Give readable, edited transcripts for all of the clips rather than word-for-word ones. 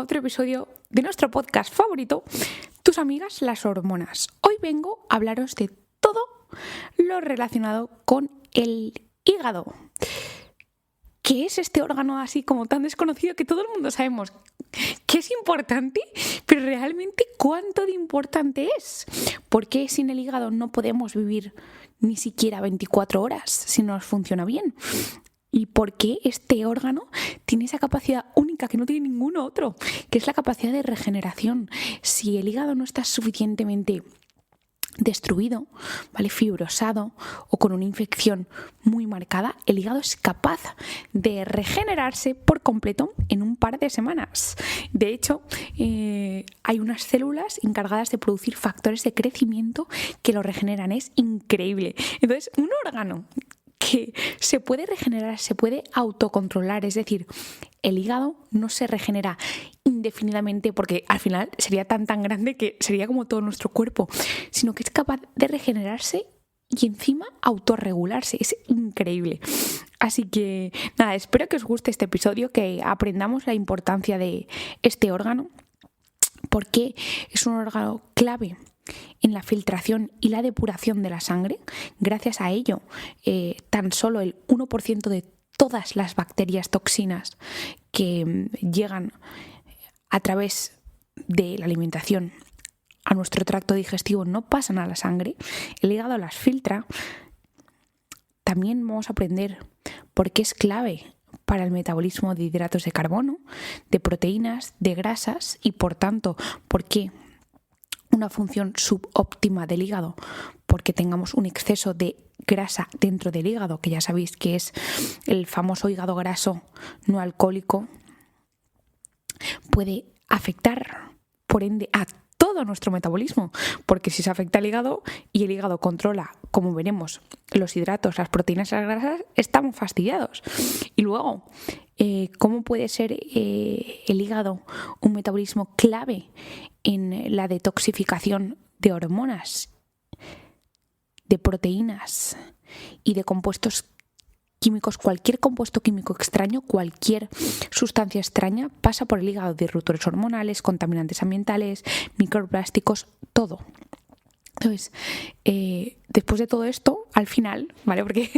otro episodio de nuestro podcast favorito, Tus amigas las hormonas. Hoy vengo a hablaros de todo lo relacionado con el hígado. ¿Qué es este órgano así como tan desconocido que todo el mundo sabemos que es importante, pero realmente cuánto de importante es? ¿Por qué sin el hígado no podemos vivir ni siquiera 24 horas si no nos funciona bien? ¿Y por qué este órgano tiene esa capacidad única que no tiene ningún otro, que es la capacidad de regeneración? Si el hígado no está suficientemente destruido, ¿vale?, fibrosado o con una infección muy marcada, el hígado es capaz de regenerarse por completo en un par de semanas. De hecho, hay unas células encargadas de producir factores de crecimiento que lo regeneran. Es increíble. Entonces, un órgano que se puede regenerar, se puede autocontrolar, es decir, el hígado no se regenera indefinidamente porque al final sería tan grande que sería como todo nuestro cuerpo, sino que es capaz de regenerarse y encima autorregularse. Es increíble. Así que nada, espero que os guste este episodio, que aprendamos la importancia de este órgano, porque es un órgano clave en la filtración y la depuración de la sangre. Gracias a ello, tan solo el 1% de todas las bacterias toxinas que llegan a través de la alimentación a nuestro tracto digestivo no pasan a la sangre. El hígado las filtra. También vamos a aprender por qué es clave para el metabolismo de hidratos de carbono, de proteínas, de grasas y por tanto por qué una función subóptima del hígado, porque tengamos un exceso de grasa dentro del hígado, que ya sabéis que es el famoso hígado graso no alcohólico, puede afectar, por ende, a todo nuestro metabolismo, porque si se afecta al hígado y el hígado controla, como veremos, los hidratos, las proteínas y las grasas, estamos fastidiados. Y luego, ¿cómo puede ser el hígado un metabolismo clave en la detoxificación de hormonas, de proteínas y de compuestos químicos? Cualquier compuesto químico extraño, cualquier sustancia extraña pasa por el hígado: disruptores hormonales, contaminantes ambientales, microplásticos, todo. Entonces, después de todo esto, al final, ¿vale? Porque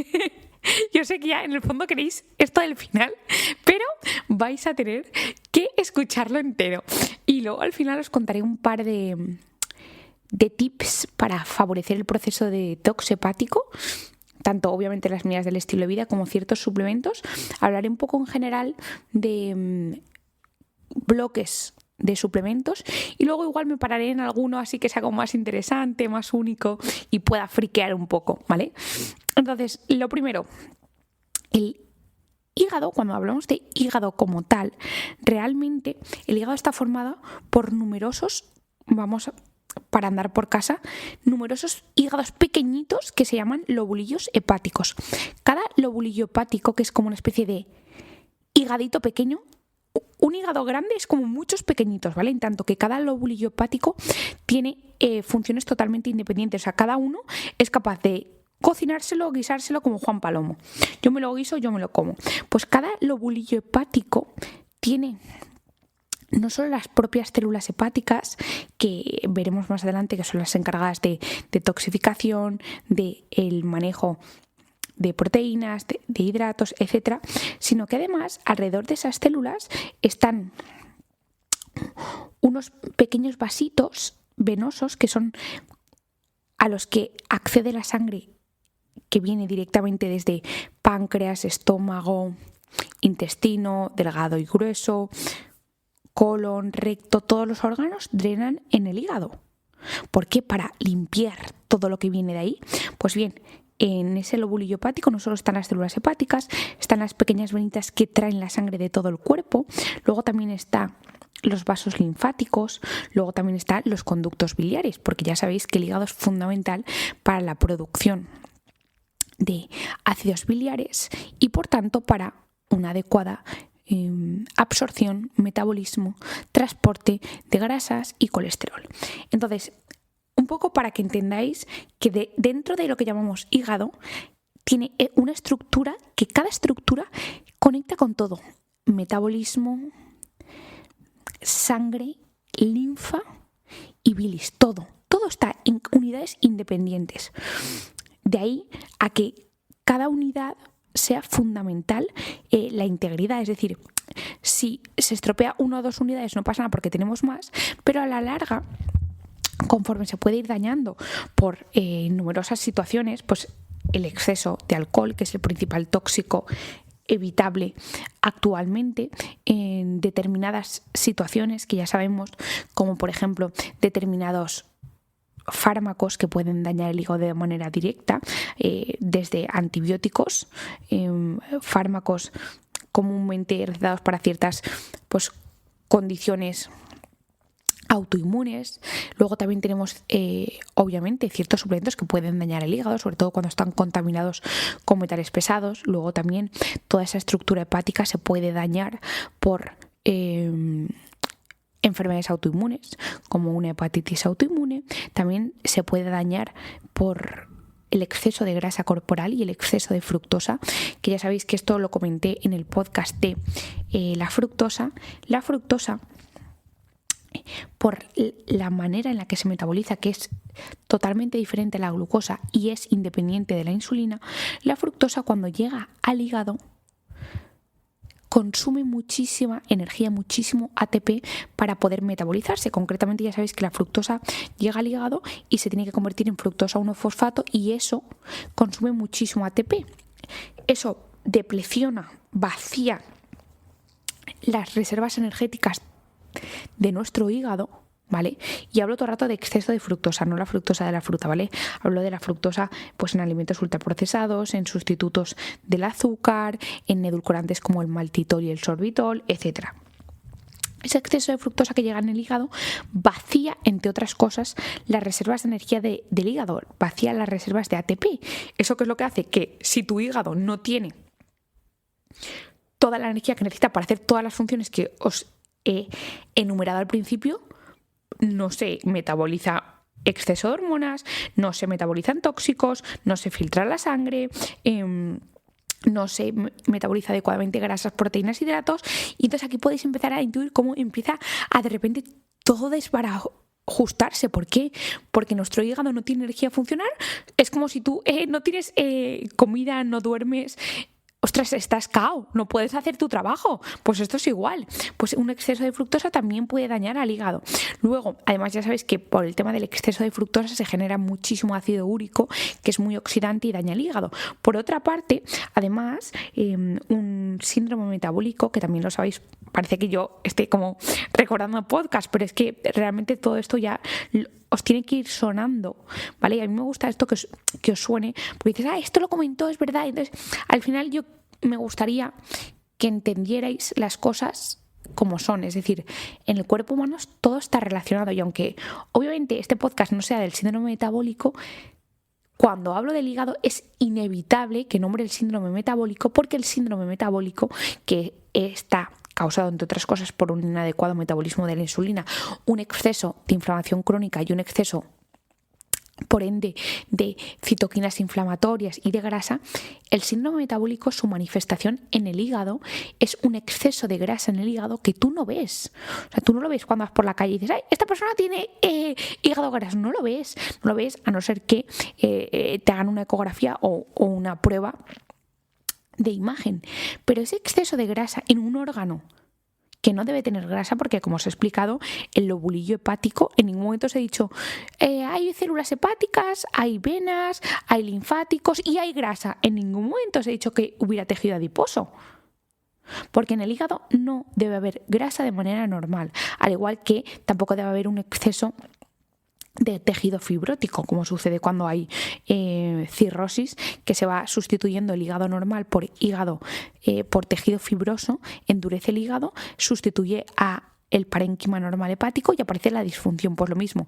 yo sé que ya en el fondo queréis esto del final, pero vais a tener que escucharlo entero. Y luego al final os contaré un par de tips para favorecer el proceso de detox hepático, tanto obviamente las medidas del estilo de vida como ciertos suplementos. Hablaré un poco en general de bloques de suplementos y luego igual me pararé en alguno así que sea como más interesante, más único y pueda friquear un poco, ¿vale? Entonces, lo primero, el hígado, cuando hablamos de hígado como tal, realmente el hígado está formado por para andar por casa, numerosos hígados pequeñitos que se llaman lobulillos hepáticos. Cada lobulillo hepático, que es como una especie de higadito pequeño, un hígado grande es como muchos pequeñitos, ¿vale? En tanto que cada lobulillo hepático tiene funciones totalmente independientes. O sea, cada uno es capaz de cocinárselo, guisárselo como Juan Palomo. Yo me lo guiso, yo me lo como. Pues cada lobulillo hepático tiene no solo las propias células hepáticas, que veremos más adelante que son las encargadas de detoxificación, del manejo de proteínas, de hidratos, etcétera, sino que además alrededor de esas células están unos pequeños vasitos venosos que son a los que accede la sangre que viene directamente desde páncreas, estómago, intestino, delgado y grueso, colon, recto. Todos los órganos drenan en el hígado. ¿Por qué? Para limpiar todo lo que viene de ahí. Pues bien, en ese lobulillo hepático no solo están las células hepáticas, están las pequeñas venitas que traen la sangre de todo el cuerpo, luego también están los vasos linfáticos, luego también están los conductos biliares, porque ya sabéis que el hígado es fundamental para la producción de ácidos biliares y por tanto para una adecuada absorción, metabolismo, transporte de grasas y colesterol. Entonces, un poco para que entendáis que dentro de lo que llamamos hígado tiene una estructura, que cada estructura conecta con todo: metabolismo, sangre, linfa y bilis, todo está en unidades independientes. De ahí a que cada unidad sea fundamental la integridad, es decir, si se estropea una o dos unidades no pasa nada porque tenemos más, pero a la larga, conforme se puede ir dañando por numerosas situaciones, pues el exceso de alcohol, que es el principal tóxico evitable actualmente en determinadas situaciones que ya sabemos, como por ejemplo determinados fármacos que pueden dañar el hígado de manera directa, desde antibióticos, fármacos comúnmente recetados para ciertas pues, condiciones autoinmunes. Luego también tenemos obviamente ciertos suplementos que pueden dañar el hígado, sobre todo cuando están contaminados con metales pesados. Luego también toda esa estructura hepática se puede dañar por enfermedades autoinmunes, como una hepatitis autoinmune. También se puede dañar por el exceso de grasa corporal y el exceso de fructosa, que ya sabéis que esto lo comenté en el podcast de la fructosa. La fructosa, por la manera en la que se metaboliza, que es totalmente diferente a la glucosa y es independiente de la insulina, la fructosa cuando llega al hígado consume muchísima energía, muchísimo ATP para poder metabolizarse. Concretamente ya sabéis que la fructosa llega al hígado y se tiene que convertir en fructosa 1-fosfato y eso consume muchísimo ATP. Eso depresiona, vacía las reservas energéticas de nuestro hígado, ¿vale? Y hablo todo el rato de exceso de fructosa, no la fructosa de la fruta, ¿vale? Hablo de la fructosa pues en alimentos ultraprocesados, en sustitutos del azúcar, en edulcorantes como el maltitol y el sorbitol, etc. Ese exceso de fructosa que llega en el hígado vacía, entre otras cosas, las reservas de energía del hígado, vacía las reservas de ATP. ¿Eso qué es lo que hace? Que si tu hígado no tiene toda la energía que necesita para hacer todas las funciones que os he enumerado al principio, no se metaboliza exceso de hormonas, no se metabolizan tóxicos, no se filtra la sangre, no se metaboliza adecuadamente grasas, proteínas, hidratos, y entonces aquí podéis empezar a intuir cómo empieza a de repente todo desbarajustarse. ¿Por qué? Porque nuestro hígado no tiene energía a funcionar. Es como si tú no tienes comida, no duermes. Ostras, estás cao, no puedes hacer tu trabajo. Pues esto es igual. Pues un exceso de fructosa también puede dañar al hígado. Luego, además ya sabéis que por el tema del exceso de fructosa se genera muchísimo ácido úrico, que es muy oxidante y daña el hígado. Por otra parte, además, un síndrome metabólico, que también lo sabéis, parece que yo esté como recordando podcast, pero es que realmente todo esto ya os tiene que ir sonando, ¿vale? Y a mí me gusta esto que os suene, porque dices, esto lo comentó, es verdad. Entonces, al final yo me gustaría que entendierais las cosas como son, es decir, en el cuerpo humano todo está relacionado, y aunque obviamente este podcast no sea del síndrome metabólico, cuando hablo del hígado es inevitable que nombre el síndrome metabólico, porque el síndrome metabólico, que está causado, entre otras cosas, por un inadecuado metabolismo de la insulina, un exceso de inflamación crónica y un exceso, por ende, de citoquinas inflamatorias y de grasa, el síndrome metabólico, su manifestación en el hígado es un exceso de grasa en el hígado que tú no ves. O sea, tú no lo ves cuando vas por la calle y dices, ¡ay, esta persona tiene hígado graso! No lo ves, a no ser que te hagan una ecografía o una prueba de imagen. Pero ese exceso de grasa en un órgano que no debe tener grasa, porque como os he explicado, el lobulillo hepático, en ningún momento os he dicho hay células hepáticas, hay venas, hay linfáticos y hay grasa. En ningún momento os he dicho que hubiera tejido adiposo, porque en el hígado no debe haber grasa de manera normal, al igual que tampoco debe haber un exceso de tejido fibrótico, como sucede cuando hay cirrosis, que se va sustituyendo el hígado normal por tejido fibroso, endurece el hígado, sustituye a el parénquima normal hepático y aparece la disfunción. Pues lo mismo,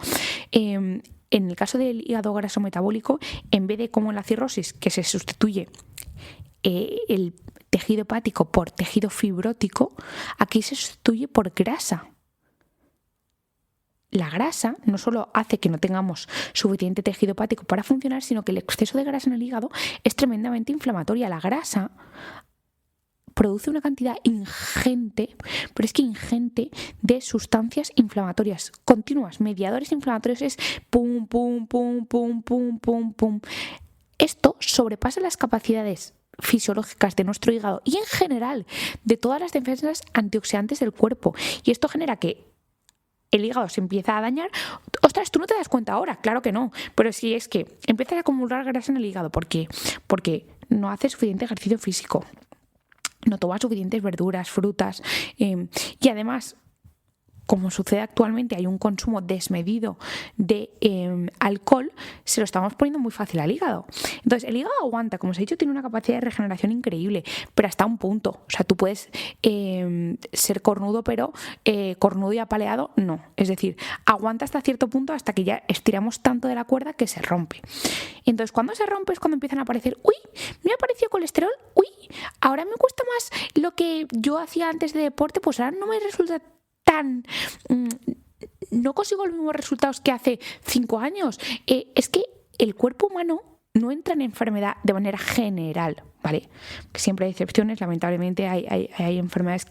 en el caso del hígado graso metabólico, en vez de como en la cirrosis, que se sustituye el tejido hepático por tejido fibrótico, aquí se sustituye por grasa. La grasa no solo hace que no tengamos suficiente tejido hepático para funcionar, sino que el exceso de grasa en el hígado es tremendamente inflamatoria. La grasa produce una cantidad ingente, pero es que ingente, de sustancias inflamatorias continuas. Mediadores inflamatorios es pum, pum, pum, pum, pum, pum, pum. Esto sobrepasa las capacidades fisiológicas de nuestro hígado y en general de todas las defensas antioxidantes del cuerpo. Y esto genera que el hígado se empieza a dañar. Ostras, tú no te das cuenta ahora, claro que no, pero sí es que empiezas a acumular grasa en el hígado. ¿Por qué? Porque no haces suficiente ejercicio físico, no tomas suficientes verduras, frutas, y además, como sucede actualmente, hay un consumo desmedido de alcohol, se lo estamos poniendo muy fácil al hígado. Entonces, el hígado aguanta, como os he dicho, tiene una capacidad de regeneración increíble, pero hasta un punto. O sea, tú puedes ser cornudo, pero cornudo y apaleado, no. Es decir, aguanta hasta cierto punto, hasta que ya estiramos tanto de la cuerda que se rompe. Entonces, cuando se rompe es cuando empiezan a aparecer, uy, me ha aparecido colesterol, uy, ahora me cuesta más lo que yo hacía antes de deporte, pues ahora no me resulta no consigo los mismos resultados que hace 5 años. Es que el cuerpo humano no entra en enfermedad de manera general, ¿vale? Siempre hay excepciones, lamentablemente hay enfermedades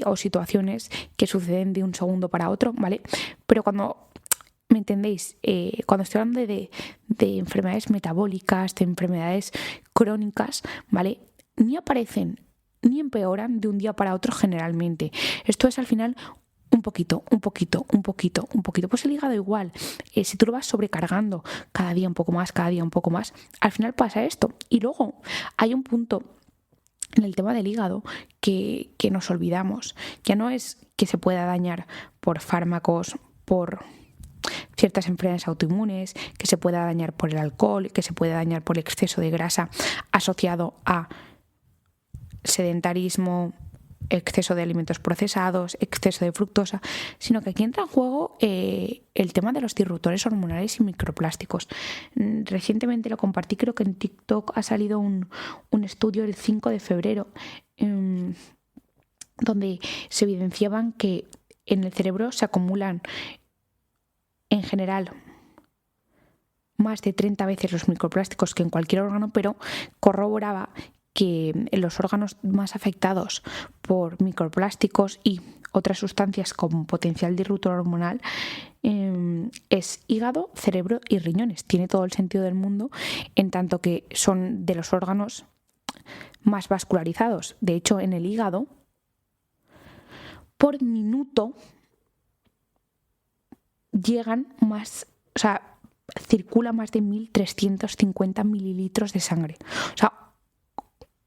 o situaciones que suceden de un segundo para otro, ¿vale? Pero cuando, ¿me entendéis? Cuando estoy hablando de enfermedades metabólicas, de enfermedades crónicas, ¿vale? Ni aparecen ni empeoran de un día para otro generalmente. Esto es al final un poquito. Pues el hígado igual. Si tú lo vas sobrecargando cada día un poco más, al final pasa esto. Y luego hay un punto en el tema del hígado que nos olvidamos. Ya no es que se pueda dañar por fármacos, por ciertas enfermedades autoinmunes, que se pueda dañar por el alcohol, que se pueda dañar por el exceso de grasa asociado a sedentarismo, exceso de alimentos procesados, exceso de fructosa, sino que aquí entra en juego el tema de los disruptores hormonales y microplásticos. Recientemente lo compartí, creo que en TikTok ha salido un estudio el 5 de febrero donde se evidenciaban que en el cerebro se acumulan en general más de 30 veces los microplásticos que en cualquier órgano, pero corroboraba que en los órganos más afectados por microplásticos y otras sustancias con potencial disruptor hormonal es hígado, cerebro y riñones. Tiene todo el sentido del mundo, en tanto que son de los órganos más vascularizados. De hecho, en el hígado, por minuto circula más de 1.350 mililitros de sangre. O sea,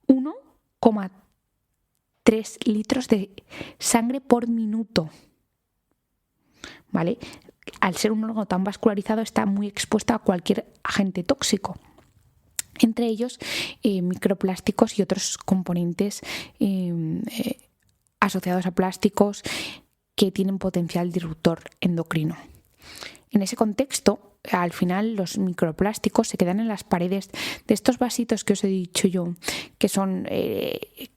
1,3 litros de sangre por minuto, ¿vale? Al ser un órgano tan vascularizado está muy expuesto a cualquier agente tóxico, entre ellos microplásticos y otros componentes asociados a plásticos que tienen potencial disruptor endocrino. En ese contexto, al final los microplásticos se quedan en las paredes de estos vasitos que os he dicho yo, que son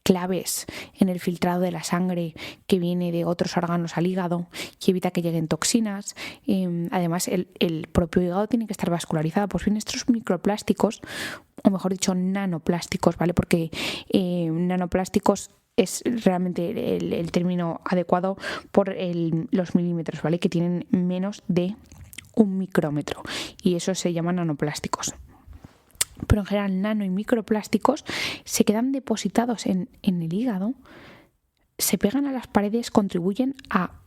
claves en el filtrado de la sangre que viene de otros órganos al hígado y evita que lleguen toxinas. Además, el propio hígado tiene que estar vascularizado. Pues bien, estos microplásticos, o mejor dicho, nanoplásticos, ¿vale? Porque nanoplásticos es realmente el término adecuado por los milímetros, ¿vale? Que tienen menos de 1 micrómetro y eso se llama nanoplásticos. Pero en general nano y microplásticos se quedan depositados en el hígado, se pegan a las paredes, contribuyen a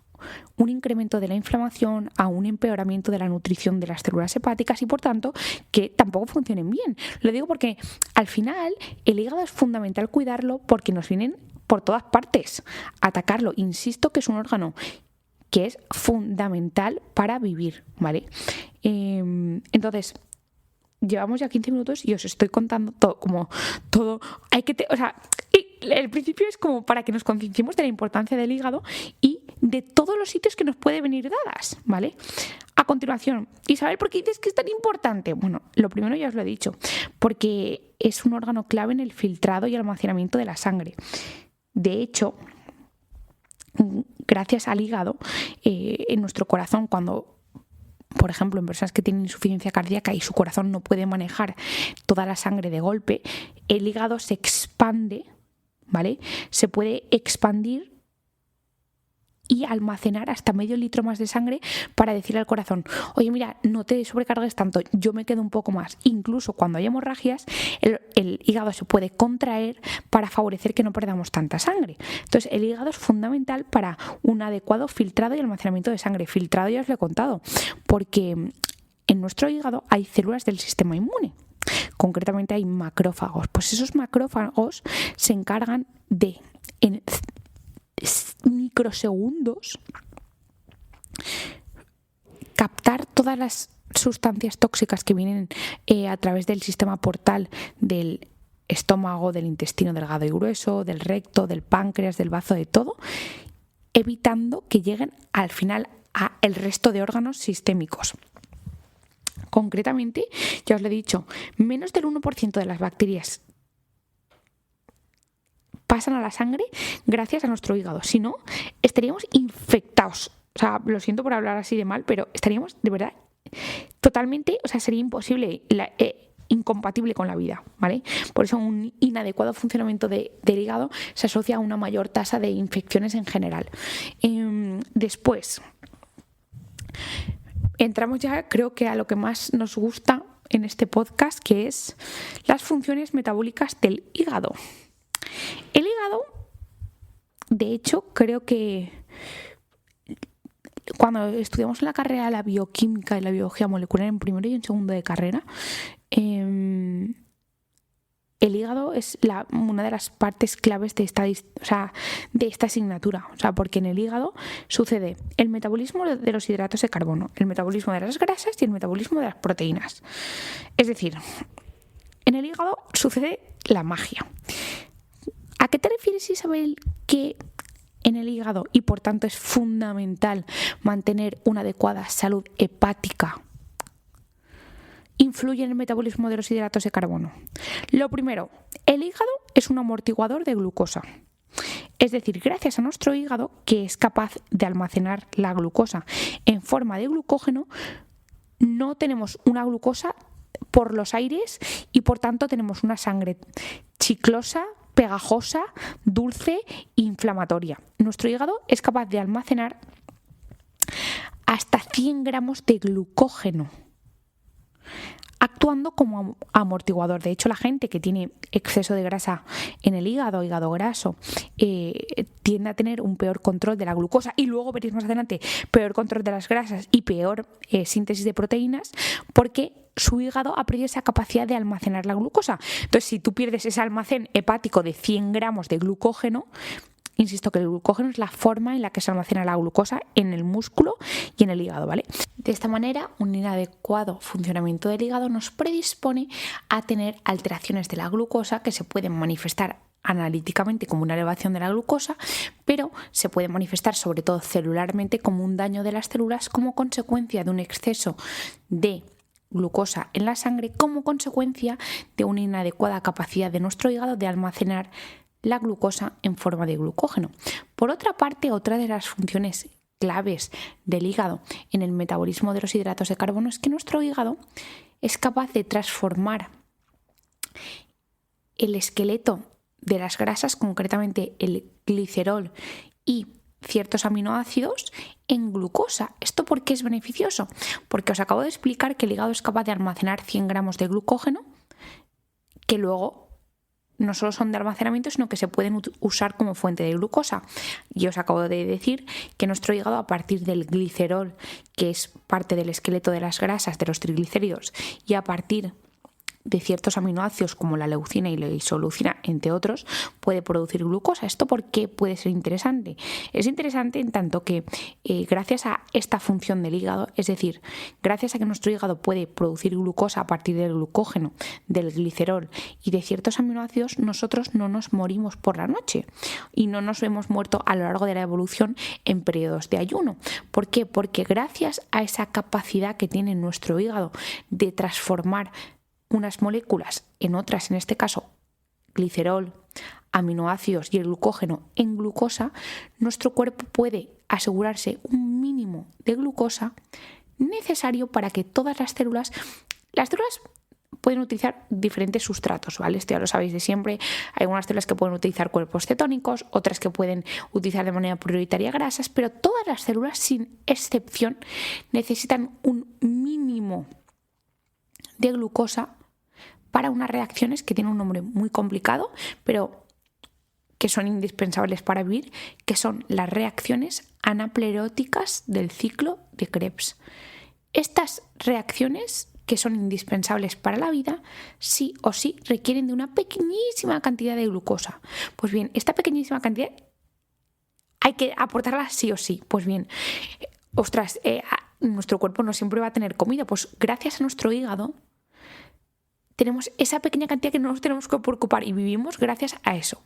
un incremento de la inflamación, a un empeoramiento de la nutrición de las células hepáticas y por tanto que tampoco funcionen bien. Lo digo porque al final el hígado es fundamental cuidarlo porque nos vienen por todas partes a atacarlo. Insisto que es un órgano que es fundamental para vivir, ¿vale? Entonces, llevamos ya 15 minutos y os estoy contando todo. El principio es como para que nos concienciemos de la importancia del hígado y de todos los sitios que nos puede venir dadas, ¿vale? A continuación, Isabel, ¿por qué dices que es tan importante? Bueno, lo primero ya os lo he dicho, porque es un órgano clave en el filtrado y almacenamiento de la sangre. De hecho, gracias al hígado, en nuestro corazón, cuando, por ejemplo, en personas que tienen insuficiencia cardíaca y su corazón no puede manejar toda la sangre de golpe, el hígado se expande, ¿vale? Se puede expandir y almacenar hasta medio litro más de sangre para decirle al corazón, oye, mira, no te sobrecargues tanto, yo me quedo un poco más. Incluso cuando hay hemorragias, el hígado se puede contraer para favorecer que no perdamos tanta sangre. Entonces, el hígado es fundamental para un adecuado filtrado y almacenamiento de sangre. Filtrado ya os lo he contado, porque en nuestro hígado hay células del sistema inmune. Concretamente hay macrófagos. Pues esos macrófagos se encargan de, en microsegundos, captar todas las sustancias tóxicas que vienen a través del sistema portal del estómago, del intestino delgado y grueso, del recto, del páncreas, del bazo, de todo, evitando que lleguen al final al resto de órganos sistémicos. Concretamente, ya os lo he dicho, menos del 1% de las bacterias pasan a la sangre gracias a nuestro hígado. Si no, estaríamos infectados. O sea, lo siento por hablar así de mal, pero estaríamos de verdad totalmente, o sea, sería imposible, incompatible con la vida, ¿vale? Por eso un inadecuado funcionamiento del hígado se asocia a una mayor tasa de infecciones en general. Después, entramos ya, creo que a lo que más nos gusta en este podcast, que es las funciones metabólicas del hígado. El hígado, de hecho, creo que cuando estudiamos en la carrera la bioquímica y la biología molecular en primero y en segundo de carrera, el hígado es una de las partes claves de esta asignatura. O sea, porque en el hígado sucede el metabolismo de los hidratos de carbono, el metabolismo de las grasas y el metabolismo de las proteínas. Es decir, en el hígado sucede la magia. ¿A qué te refieres, Isabel, que en el hígado, y por tanto es fundamental mantener una adecuada salud hepática, influye en el metabolismo de los hidratos de carbono? Lo primero, el hígado es un amortiguador de glucosa. Es decir, gracias a nuestro hígado, que es capaz de almacenar la glucosa en forma de glucógeno, no tenemos una glucosa por los aires y por tanto tenemos una sangre chiclosa, pegajosa, dulce e inflamatoria. Nuestro hígado es capaz de almacenar hasta 100 gramos de glucógeno, actuando como amortiguador. De hecho, la gente que tiene exceso de grasa en el hígado graso, tiende a tener un peor control de la glucosa, y luego veréis más adelante peor control de las grasas y peor síntesis de proteínas, porque su hígado ha perdido esa capacidad de almacenar la glucosa. Entonces, si tú pierdes ese almacén hepático de 100 gramos de glucógeno, insisto que el glucógeno es la forma en la que se almacena la glucosa en el músculo y en el hígado, ¿vale? De esta manera, un inadecuado funcionamiento del hígado nos predispone a tener alteraciones de la glucosa que se pueden manifestar analíticamente como una elevación de la glucosa, pero se puede manifestar sobre todo celularmente como un daño de las células como consecuencia de un exceso de glucosa en la sangre, como consecuencia de una inadecuada capacidad de nuestro hígado de almacenar la glucosa en forma de glucógeno. Por otra parte, otra de las funciones claves del hígado en el metabolismo de los hidratos de carbono es que nuestro hígado es capaz de transformar el esqueleto de las grasas, concretamente el glicerol y ciertos aminoácidos, en glucosa. ¿Esto por qué es beneficioso? Porque os acabo de explicar que el hígado es capaz de almacenar 100 gramos de glucógeno, que luego no solo son de almacenamiento, sino que se pueden usar como fuente de glucosa. Y os acabo de decir que nuestro hígado, a partir del glicerol, que es parte del esqueleto de las grasas, de los triglicéridos, y a partir de ciertos aminoácidos como la leucina y la isoleucina, entre otros, puede producir glucosa. ¿Esto por qué puede ser interesante? Es interesante en tanto que gracias a esta función del hígado, es decir, gracias a que nuestro hígado puede producir glucosa a partir del glucógeno, del glicerol y de ciertos aminoácidos, nosotros no nos morimos por la noche y no nos hemos muerto a lo largo de la evolución en periodos de ayuno. ¿Por qué? Porque gracias a esa capacidad que tiene nuestro hígado de transformar unas moléculas en otras, en este caso glicerol, aminoácidos y el glucógeno en glucosa, nuestro cuerpo puede asegurarse un mínimo de glucosa necesario para que todas las células pueden utilizar diferentes sustratos, ¿vale? Esto ya lo sabéis de siempre. Hay algunas células que pueden utilizar cuerpos cetónicos, otras que pueden utilizar de manera prioritaria grasas, pero todas las células, sin excepción, necesitan un mínimo de glucosa para unas reacciones que tienen un nombre muy complicado, pero que son indispensables para vivir, que son las reacciones anapleróticas del ciclo de Krebs. Estas reacciones, que son indispensables para la vida, sí o sí requieren de una pequeñísima cantidad de glucosa. Pues bien, esta pequeñísima cantidad hay que aportarla sí o sí. Pues bien, nuestro cuerpo no siempre va a tener comida, pues gracias a nuestro hígado tenemos esa pequeña cantidad que no nos tenemos que preocupar y vivimos gracias a eso.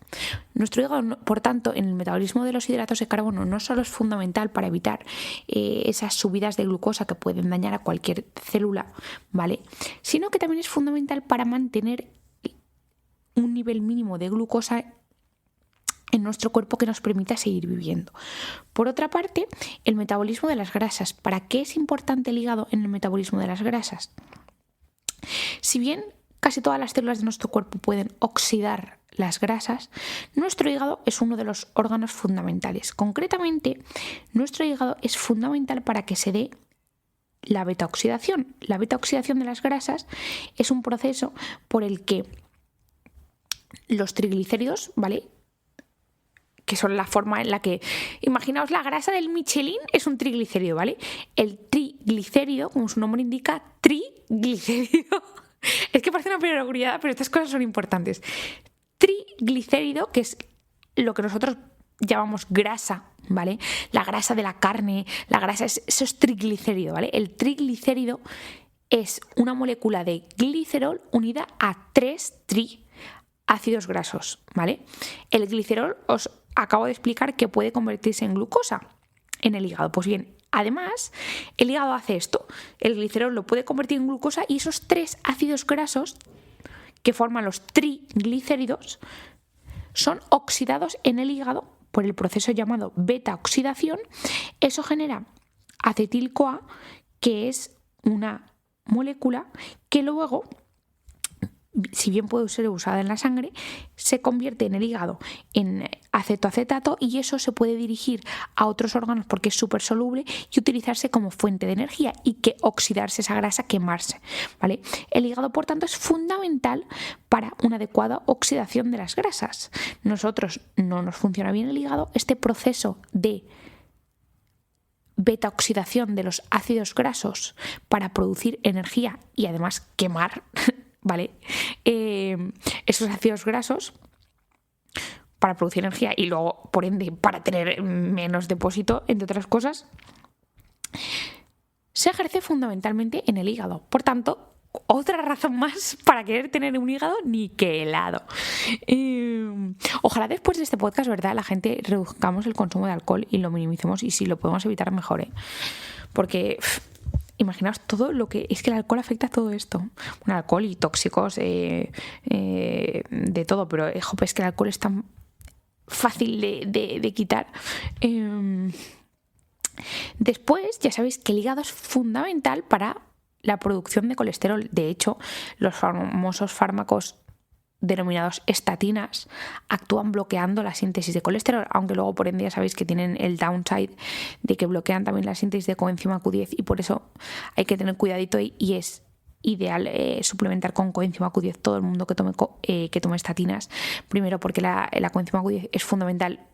Nuestro hígado, por tanto, en el metabolismo de los hidratos de carbono no solo es fundamental para evitar esas subidas de glucosa que pueden dañar a cualquier célula, ¿vale? Sino que también es fundamental para mantener un nivel mínimo de glucosa en nuestro cuerpo que nos permita seguir viviendo. Por otra parte, el metabolismo de las grasas. ¿Para qué es importante el hígado en el metabolismo de las grasas? Si bien casi todas las células de nuestro cuerpo pueden oxidar las grasas, nuestro hígado es uno de los órganos fundamentales. Concretamente, nuestro hígado es fundamental para que se dé la beta-oxidación. La beta-oxidación de las grasas es un proceso por el que los triglicéridos, ¿vale?, que son la forma en la que, imaginaos, la grasa del Michelin es un triglicérido, ¿vale? El triglicérido, como su nombre indica, triglicérido, es que parece una perogrullada, pero estas cosas son importantes. Triglicérido, que es lo que nosotros llamamos grasa, ¿vale? La grasa de la carne, la grasa, eso es triglicérido, ¿vale? El triglicérido es una molécula de glicerol unida a 3 ácidos grasos, ¿vale? El glicerol os acabo de explicar que puede convertirse en glucosa en el hígado. Pues bien, además, el hígado hace esto. El glicerol lo puede convertir en glucosa y esos 3 ácidos grasos que forman los triglicéridos son oxidados en el hígado por el proceso llamado beta-oxidación. Eso genera acetil-CoA, que es una molécula que luego, si bien puede ser usada en la sangre, se convierte en el hígado en acetoacetato y eso se puede dirigir a otros órganos porque es súper soluble y utilizarse como fuente de energía y que oxidarse esa grasa, quemarse, ¿vale? El hígado, por tanto, es fundamental para una adecuada oxidación de las grasas. Nosotros no nos funciona bien el hígado, este proceso de beta-oxidación de los ácidos grasos para producir energía y además quemar, ¿vale? Esos ácidos grasos para producir energía y luego, por ende, para tener menos depósito, entre otras cosas, se ejerce fundamentalmente en el hígado. Por tanto, otra razón más para querer tener un hígado niquelado. Ojalá después de este podcast, ¿verdad?, la gente reduzcamos el consumo de alcohol y lo minimicemos, y si lo podemos evitar mejor, porque imaginaos todo lo que es que el alcohol afecta a todo esto. Bueno, alcohol y tóxicos, de todo, pero es que el alcohol es tan fácil de quitar. Después, ya sabéis que el hígado es fundamental para la producción de colesterol. De hecho, los famosos fármacos denominados estatinas actúan bloqueando la síntesis de colesterol, aunque luego por ende ya sabéis que tienen el downside de que bloquean también la síntesis de coenzima Q10 y por eso hay que tener cuidadito y es ideal suplementar con coenzima Q10 todo el mundo que tome estatinas. Primero porque la coenzima Q10 es fundamental,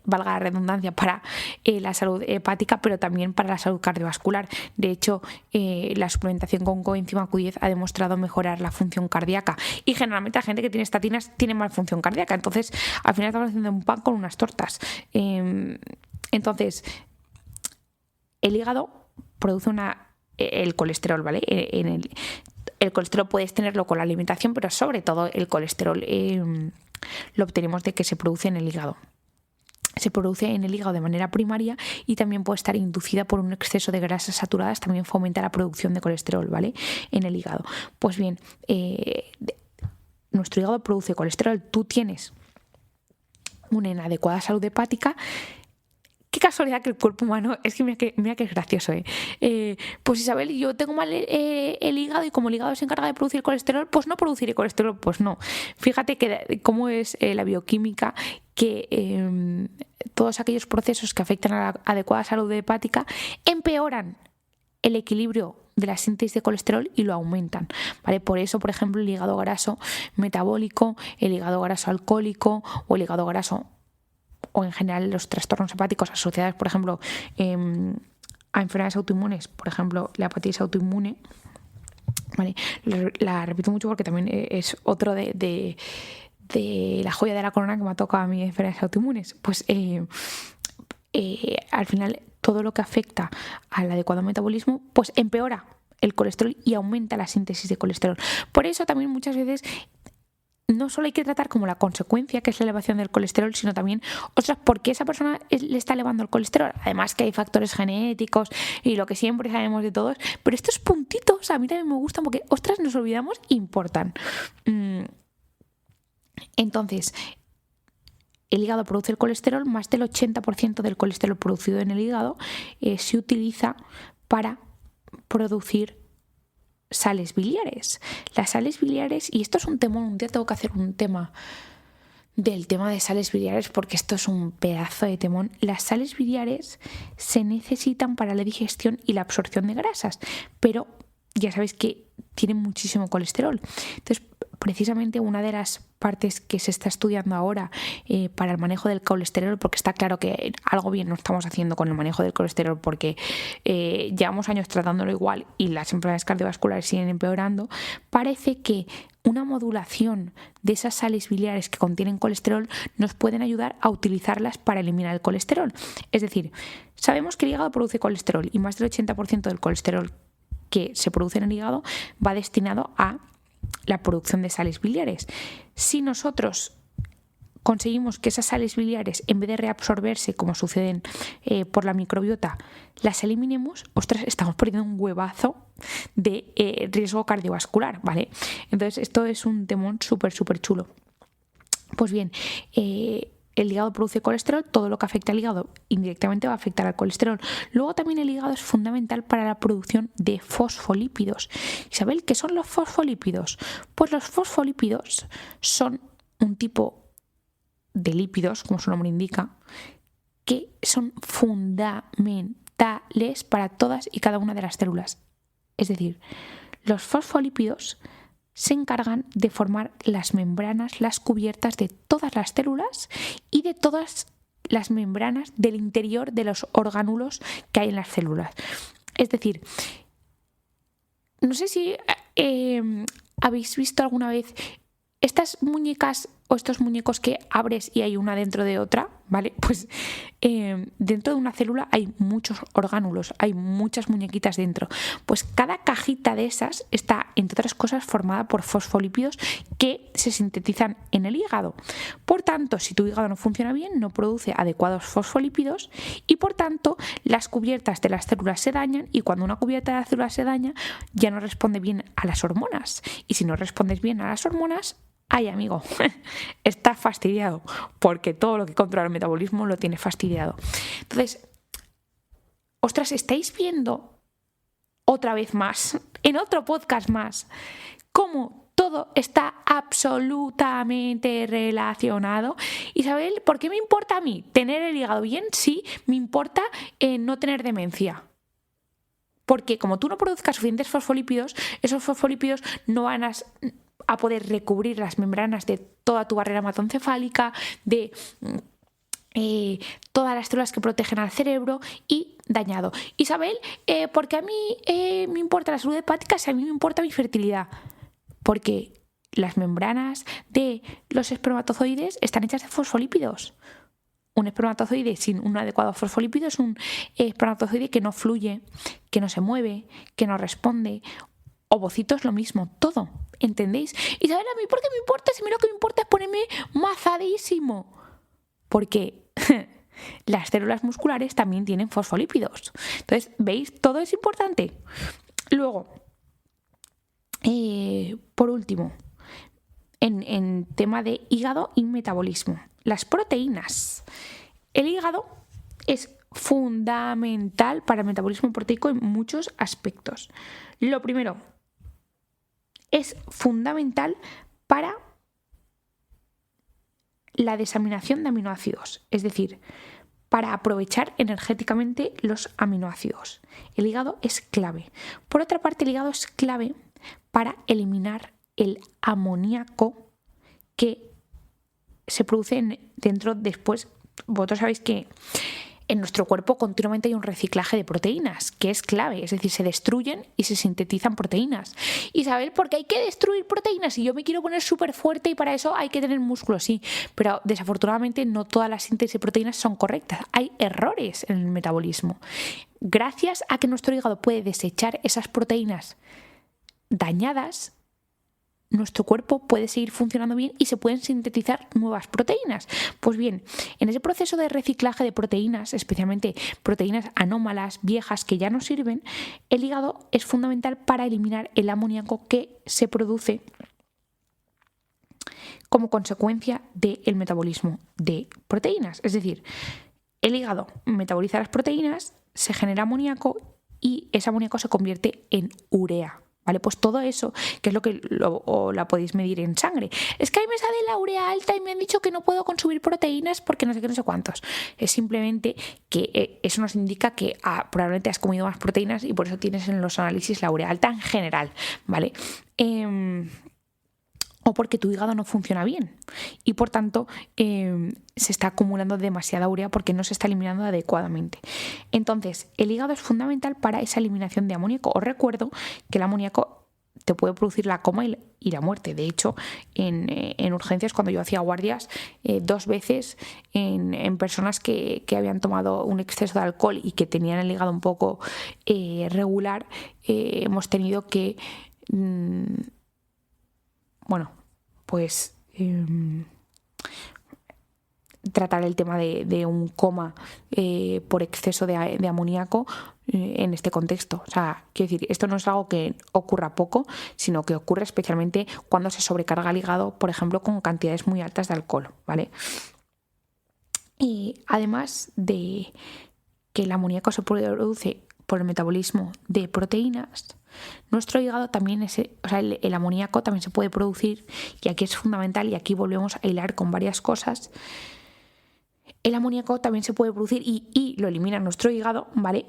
valga la redundancia, para la salud hepática, pero también para la salud cardiovascular. De hecho, la suplementación con coenzima Q10 ha demostrado mejorar la función cardíaca y generalmente la gente que tiene estatinas tiene mal función cardíaca. Entonces, al final estamos haciendo un pan con unas tortas. Entonces, el hígado produce el colesterol, ¿vale? El colesterol puedes tenerlo con la alimentación, pero sobre todo el colesterol lo obtenemos de que se produce en el hígado. Se produce en el hígado de manera primaria y también puede estar inducida por un exceso de grasas saturadas, también fomenta la producción de colesterol, ¿vale?, en el hígado. Pues bien, nuestro hígado produce colesterol, tú tienes una inadecuada salud hepática. ¿Qué casualidad que el cuerpo humano, es que mira que es gracioso, pues Isabel, yo tengo mal el hígado y como el hígado se encarga de producir colesterol, pues no produciré colesterol, pues no. Fíjate que cómo es la bioquímica, que todos aquellos procesos que afectan a la adecuada salud hepática empeoran el equilibrio de la síntesis de colesterol y lo aumentan, ¿vale? Por eso, por ejemplo, el hígado graso metabólico, el hígado graso alcohólico o el hígado graso, o en general los trastornos hepáticos asociados, por ejemplo, a enfermedades autoinmunes, por ejemplo, la hepatitis autoinmune, ¿vale? La repito mucho porque también es otro de la joya de la corona que me ha tocado a mí, enfermedades autoinmunes. Pues al final todo lo que afecta al adecuado metabolismo pues empeora el colesterol y aumenta la síntesis de colesterol. Por eso también muchas veces no solo hay que tratar como la consecuencia, que es la elevación del colesterol, sino también, ostras, ¿por qué esa persona le está elevando el colesterol? Además que hay factores genéticos y lo que siempre sabemos de todos, pero estos puntitos a mí también me gustan porque, ostras, nos olvidamos, importan. Entonces, el hígado produce el colesterol, más del 80% del colesterol producido en el hígado se utiliza para producir sales biliares. Las sales biliares, y esto es un tema, un día tengo que hacer un tema del tema de sales biliares porque esto es un pedazo de temón. Las sales biliares se necesitan para la digestión y la absorción de grasas, pero ya sabéis que tienen muchísimo colesterol. Entonces, precisamente una de las partes que se está estudiando ahora para el manejo del colesterol, porque está claro que algo bien no estamos haciendo con el manejo del colesterol porque llevamos años tratándolo igual y las enfermedades cardiovasculares siguen empeorando, parece que una modulación de esas sales biliares que contienen colesterol nos pueden ayudar a utilizarlas para eliminar el colesterol. Es decir, sabemos que el hígado produce colesterol y más del 80% del colesterol que se produce en el hígado va destinado a la producción de sales biliares. Si nosotros conseguimos que esas sales biliares, en vez de reabsorberse como suceden por la microbiota, las eliminemos, ostras, estamos perdiendo un huevazo de riesgo cardiovascular, ¿vale? Entonces esto es un temón súper chulo. Pues bien, el hígado produce colesterol, todo lo que afecta al hígado indirectamente va a afectar al colesterol. Luego también el hígado es fundamental para la producción de fosfolípidos. ¿Isabel, qué son los fosfolípidos? Pues los fosfolípidos son un tipo de lípidos, como su nombre indica, que son fundamentales para todas y cada una de las células. Es decir, los fosfolípidos se encargan de formar las membranas, las cubiertas de todas las células y de todas las membranas del interior de los orgánulos que hay en las células. Es decir, no sé si habéis visto alguna vez estas muñecas o estos muñecos que abres y hay una dentro de otra, ¿vale? Pues dentro de una célula hay muchos orgánulos, hay muchas muñequitas dentro. Pues cada cajita de esas está, entre otras cosas, formada por fosfolípidos que se sintetizan en el hígado. Por tanto, si tu hígado no funciona bien, no produce adecuados fosfolípidos y, por tanto, las cubiertas de las células se dañan y cuando una cubierta de las células se daña, ya no responde bien a las hormonas. Y si no respondes bien a las hormonas, ay, amigo, estás fastidiado porque todo lo que controla el metabolismo lo tiene fastidiado. Entonces, ostras, ¿estáis viendo otra vez más, en otro podcast más, cómo todo está absolutamente relacionado? Isabel, ¿por qué me importa a mí tener el hígado bien? Sí, me importa no tener demencia. Porque como tú no produzcas suficientes fosfolípidos, esos fosfolípidos no van a poder recubrir las membranas de toda tu barrera hematoencefálica, de todas las células que protegen al cerebro y dañado. Isabel, porque a mí me importa la salud hepática, si a mí me importa mi fertilidad. Porque las membranas de los espermatozoides están hechas de fosfolípidos. Un espermatozoide sin un adecuado fosfolípido es un espermatozoide que no fluye, que no se mueve, que no responde. Ovocitos lo mismo, todo, ¿entendéis? Isabel, ¿a mí por qué me importa? Si a mí lo que me importa es ponerme mazadísimo. Porque las células musculares también tienen fosfolípidos. Entonces, ¿veis? Todo es importante. Luego, por último, en tema de hígado y metabolismo, las proteínas. El hígado es fundamental para el metabolismo proteico en muchos aspectos. Lo primero, es fundamental para la desaminación de aminoácidos, es decir, para aprovechar energéticamente los aminoácidos. El hígado es clave. Por otra parte, el hígado es clave para eliminar el amoníaco que se produce dentro después. Vosotros sabéis que en nuestro cuerpo continuamente hay un reciclaje de proteínas, que es clave, es decir, se destruyen y se sintetizan proteínas. Isabel, ¿por qué hay que destruir proteínas? Si yo me quiero poner súper fuerte y para eso hay que tener músculo, sí, pero desafortunadamente no todas las síntesis de proteínas son correctas, hay errores en el metabolismo. Gracias a que nuestro hígado puede desechar esas proteínas dañadas, nuestro cuerpo puede seguir funcionando bien y se pueden sintetizar nuevas proteínas. Pues bien, en ese proceso de reciclaje de proteínas, especialmente proteínas anómalas, viejas, que ya no sirven, el hígado es fundamental para eliminar el amoníaco que se produce como consecuencia del metabolismo de proteínas. Es decir, el hígado metaboliza las proteínas, se genera amoníaco y ese amoníaco se convierte en urea. ¿Vale? Pues todo eso, que es lo que la podéis medir en sangre. Es que ahí me sale la urea alta y me han dicho que no puedo consumir proteínas porque no sé qué, no sé cuántos. Es simplemente que eso nos indica que probablemente has comido más proteínas y por eso tienes en los análisis la urea alta en general, ¿vale? O porque tu hígado no funciona bien y por tanto se está acumulando demasiada urea porque no se está eliminando adecuadamente. Entonces, el hígado es fundamental para esa eliminación de amoníaco. Os recuerdo que el amoníaco te puede producir la coma y la muerte. De hecho, en urgencias, cuando yo hacía guardias, 2 veces en personas que habían tomado un exceso de alcohol y que tenían el hígado un poco regular, hemos tenido que tratar el tema de un coma por exceso de amoníaco en este contexto. O sea, quiero decir, esto no es algo que ocurra poco, sino que ocurre especialmente cuando se sobrecarga el hígado, por ejemplo, con cantidades muy altas de alcohol, ¿vale? Y además de que el amoníaco se produce por el metabolismo de proteínas, nuestro hígado también el amoníaco también se puede producir, y aquí es fundamental, y aquí volvemos a hilar con varias cosas. El amoníaco también se puede producir y lo elimina nuestro hígado, ¿vale?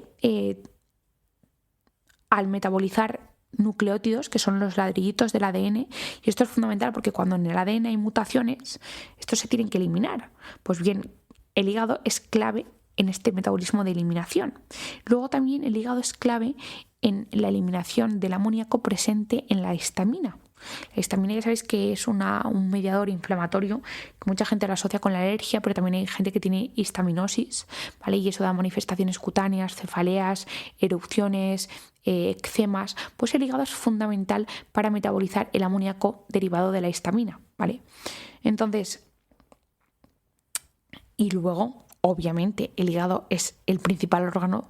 Al metabolizar nucleótidos, que son los ladrillitos del ADN, y esto es fundamental porque cuando en el ADN hay mutaciones, estos se tienen que eliminar. Pues bien, el hígado es clave en este metabolismo de eliminación. Luego también el hígado es clave en la eliminación del amoníaco presente en la histamina. La histamina, ya sabéis que es un mediador inflamatorio que mucha gente lo asocia con la alergia, pero también hay gente que tiene histaminosis, ¿vale? Y eso da manifestaciones cutáneas, cefaleas, erupciones, eczemas. Pues el hígado es fundamental para metabolizar el amoníaco derivado de la histamina, ¿vale? Entonces, y luego, obviamente, el hígado es el principal órgano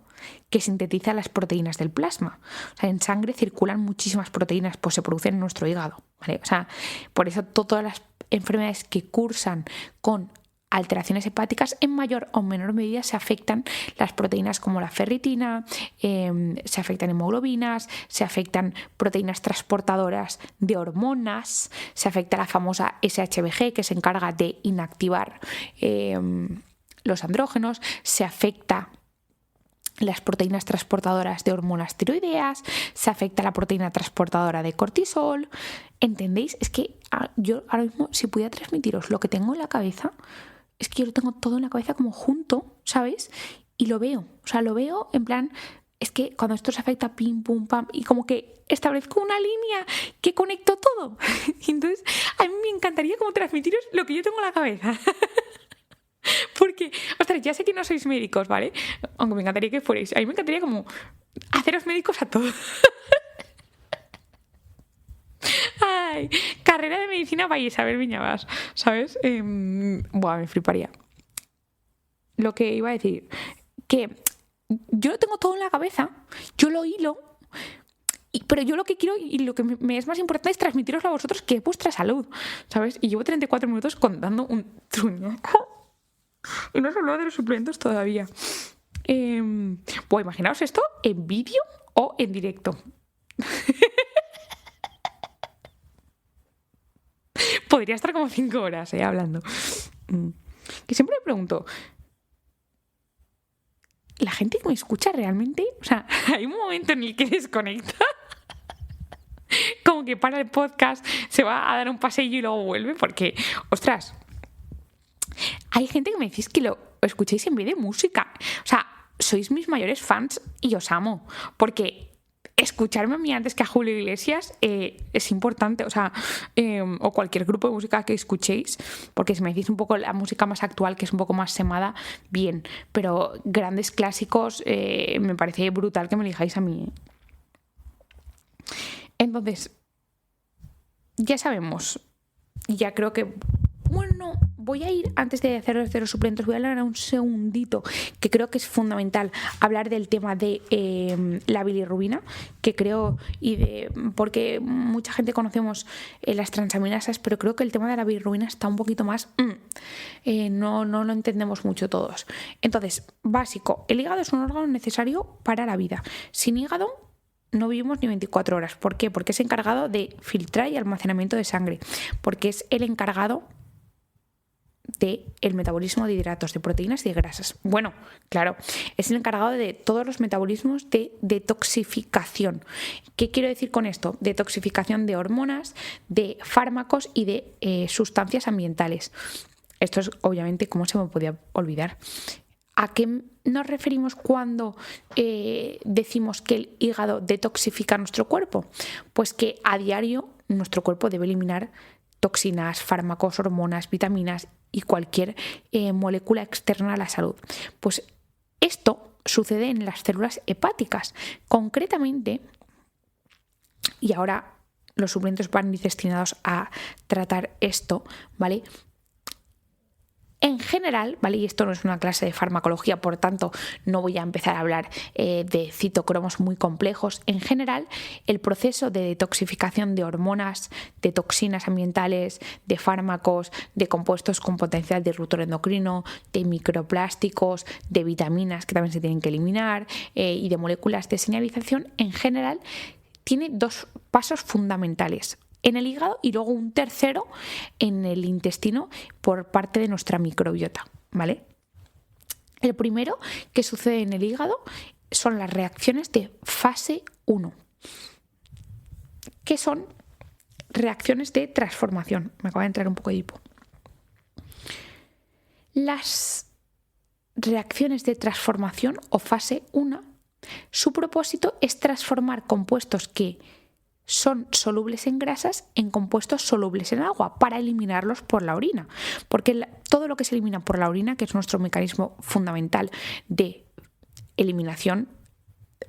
que sintetiza las proteínas del plasma. O sea, en sangre circulan muchísimas proteínas, pues se producen en nuestro hígado, ¿vale? O sea, por eso todas las enfermedades que cursan con alteraciones hepáticas, en mayor o menor medida se afectan las proteínas como la ferritina, se afectan hemoglobinas, se afectan proteínas transportadoras de hormonas, se afecta la famosa SHBG, que se encarga de inactivar los andrógenos, se afecta las proteínas transportadoras de hormonas tiroideas, se afecta la proteína transportadora de cortisol. ¿Entendéis? Es que yo ahora mismo, si pudiera transmitiros lo que tengo en la cabeza, es que yo lo tengo todo en la cabeza como junto, ¿sabes? Y lo veo, o sea, lo veo en plan, es que cuando esto se afecta, pim, pum, pam, y como que establezco una línea que conecto todo. Y entonces, a mí me encantaría como transmitiros lo que yo tengo en la cabeza. Porque, ostras, ya sé que no sois médicos, ¿vale? Aunque me encantaría que fuerais. A mí me encantaría como haceros médicos a todos. Ay, carrera de medicina para Isabel Viñavas, ¿sabes? Me fliparía. Lo que iba a decir, que yo lo tengo todo en la cabeza, yo lo hilo, pero yo lo que quiero y lo que me es más importante es transmitiroslo a vosotros, que es vuestra salud, ¿sabes? Y llevo 34 minutos contando un truñaco. Y no os he hablado de los suplementos todavía. Pues imaginaos esto en vídeo o en directo. Podría estar como 5 horas hablando. Que siempre me pregunto, ¿la gente que me escucha realmente? O sea, hay un momento en el que desconecta, como que para el podcast, se va a dar un paseillo y luego vuelve, porque, ostras, hay gente que me decís que lo escuchéis en vez de música. O sea, sois mis mayores fans y os amo, porque escucharme a mí antes que a Julio Iglesias es importante, o sea, o cualquier grupo de música que escuchéis, porque si me decís un poco la música más actual, que es un poco más semada, bien, pero grandes clásicos me parece brutal que me elijáis a mí. Entonces, ya sabemos, ya creo que... Bueno, voy a ir, antes de hacer los suplentes, voy a hablar un segundito, que creo que es fundamental hablar del tema de la bilirrubina, que creo, porque mucha gente conocemos las transaminasas, pero creo que el tema de la bilirrubina está un poquito más... no lo entendemos mucho todos. Entonces, básico, el hígado es un órgano necesario para la vida. Sin hígado no vivimos ni 24 horas. ¿Por qué? Porque es encargado de filtrar y almacenamiento de sangre, porque es el encargado del metabolismo de hidratos, de proteínas y de grasas. Bueno, claro, es el encargado de todos los metabolismos de detoxificación. ¿Qué quiero decir con esto? Detoxificación de hormonas, de fármacos y de sustancias ambientales. Esto es, obviamente, ¿cómo se me podía olvidar? ¿A qué nos referimos cuando decimos que el hígado detoxifica nuestro cuerpo? Pues que a diario nuestro cuerpo debe eliminar toxinas, fármacos, hormonas, vitaminas y cualquier molécula externa a la salud. Pues esto sucede en las células hepáticas. Concretamente, y ahora los suplementos van destinados a tratar esto, ¿vale? En general, ¿vale? Y esto no es una clase de farmacología, por tanto, no voy a empezar a hablar de citocromos muy complejos. En general, el proceso de detoxificación de hormonas, de toxinas ambientales, de fármacos, de compuestos con potencial disruptor endocrino, de microplásticos, de vitaminas que también se tienen que eliminar y de moléculas de señalización, en general, tiene 2 pasos fundamentales en el hígado y luego un tercero en el intestino por parte de nuestra microbiota, ¿vale? El primero que sucede en el hígado son las reacciones de fase 1. ¿Qué son? Reacciones de transformación. Me acaba de entrar un poco de hipo. Las reacciones de transformación o fase 1, su propósito es transformar compuestos que son solubles en grasas en compuestos solubles en agua para eliminarlos por la orina. Porque todo lo que se elimina por la orina, que es nuestro mecanismo fundamental de eliminación,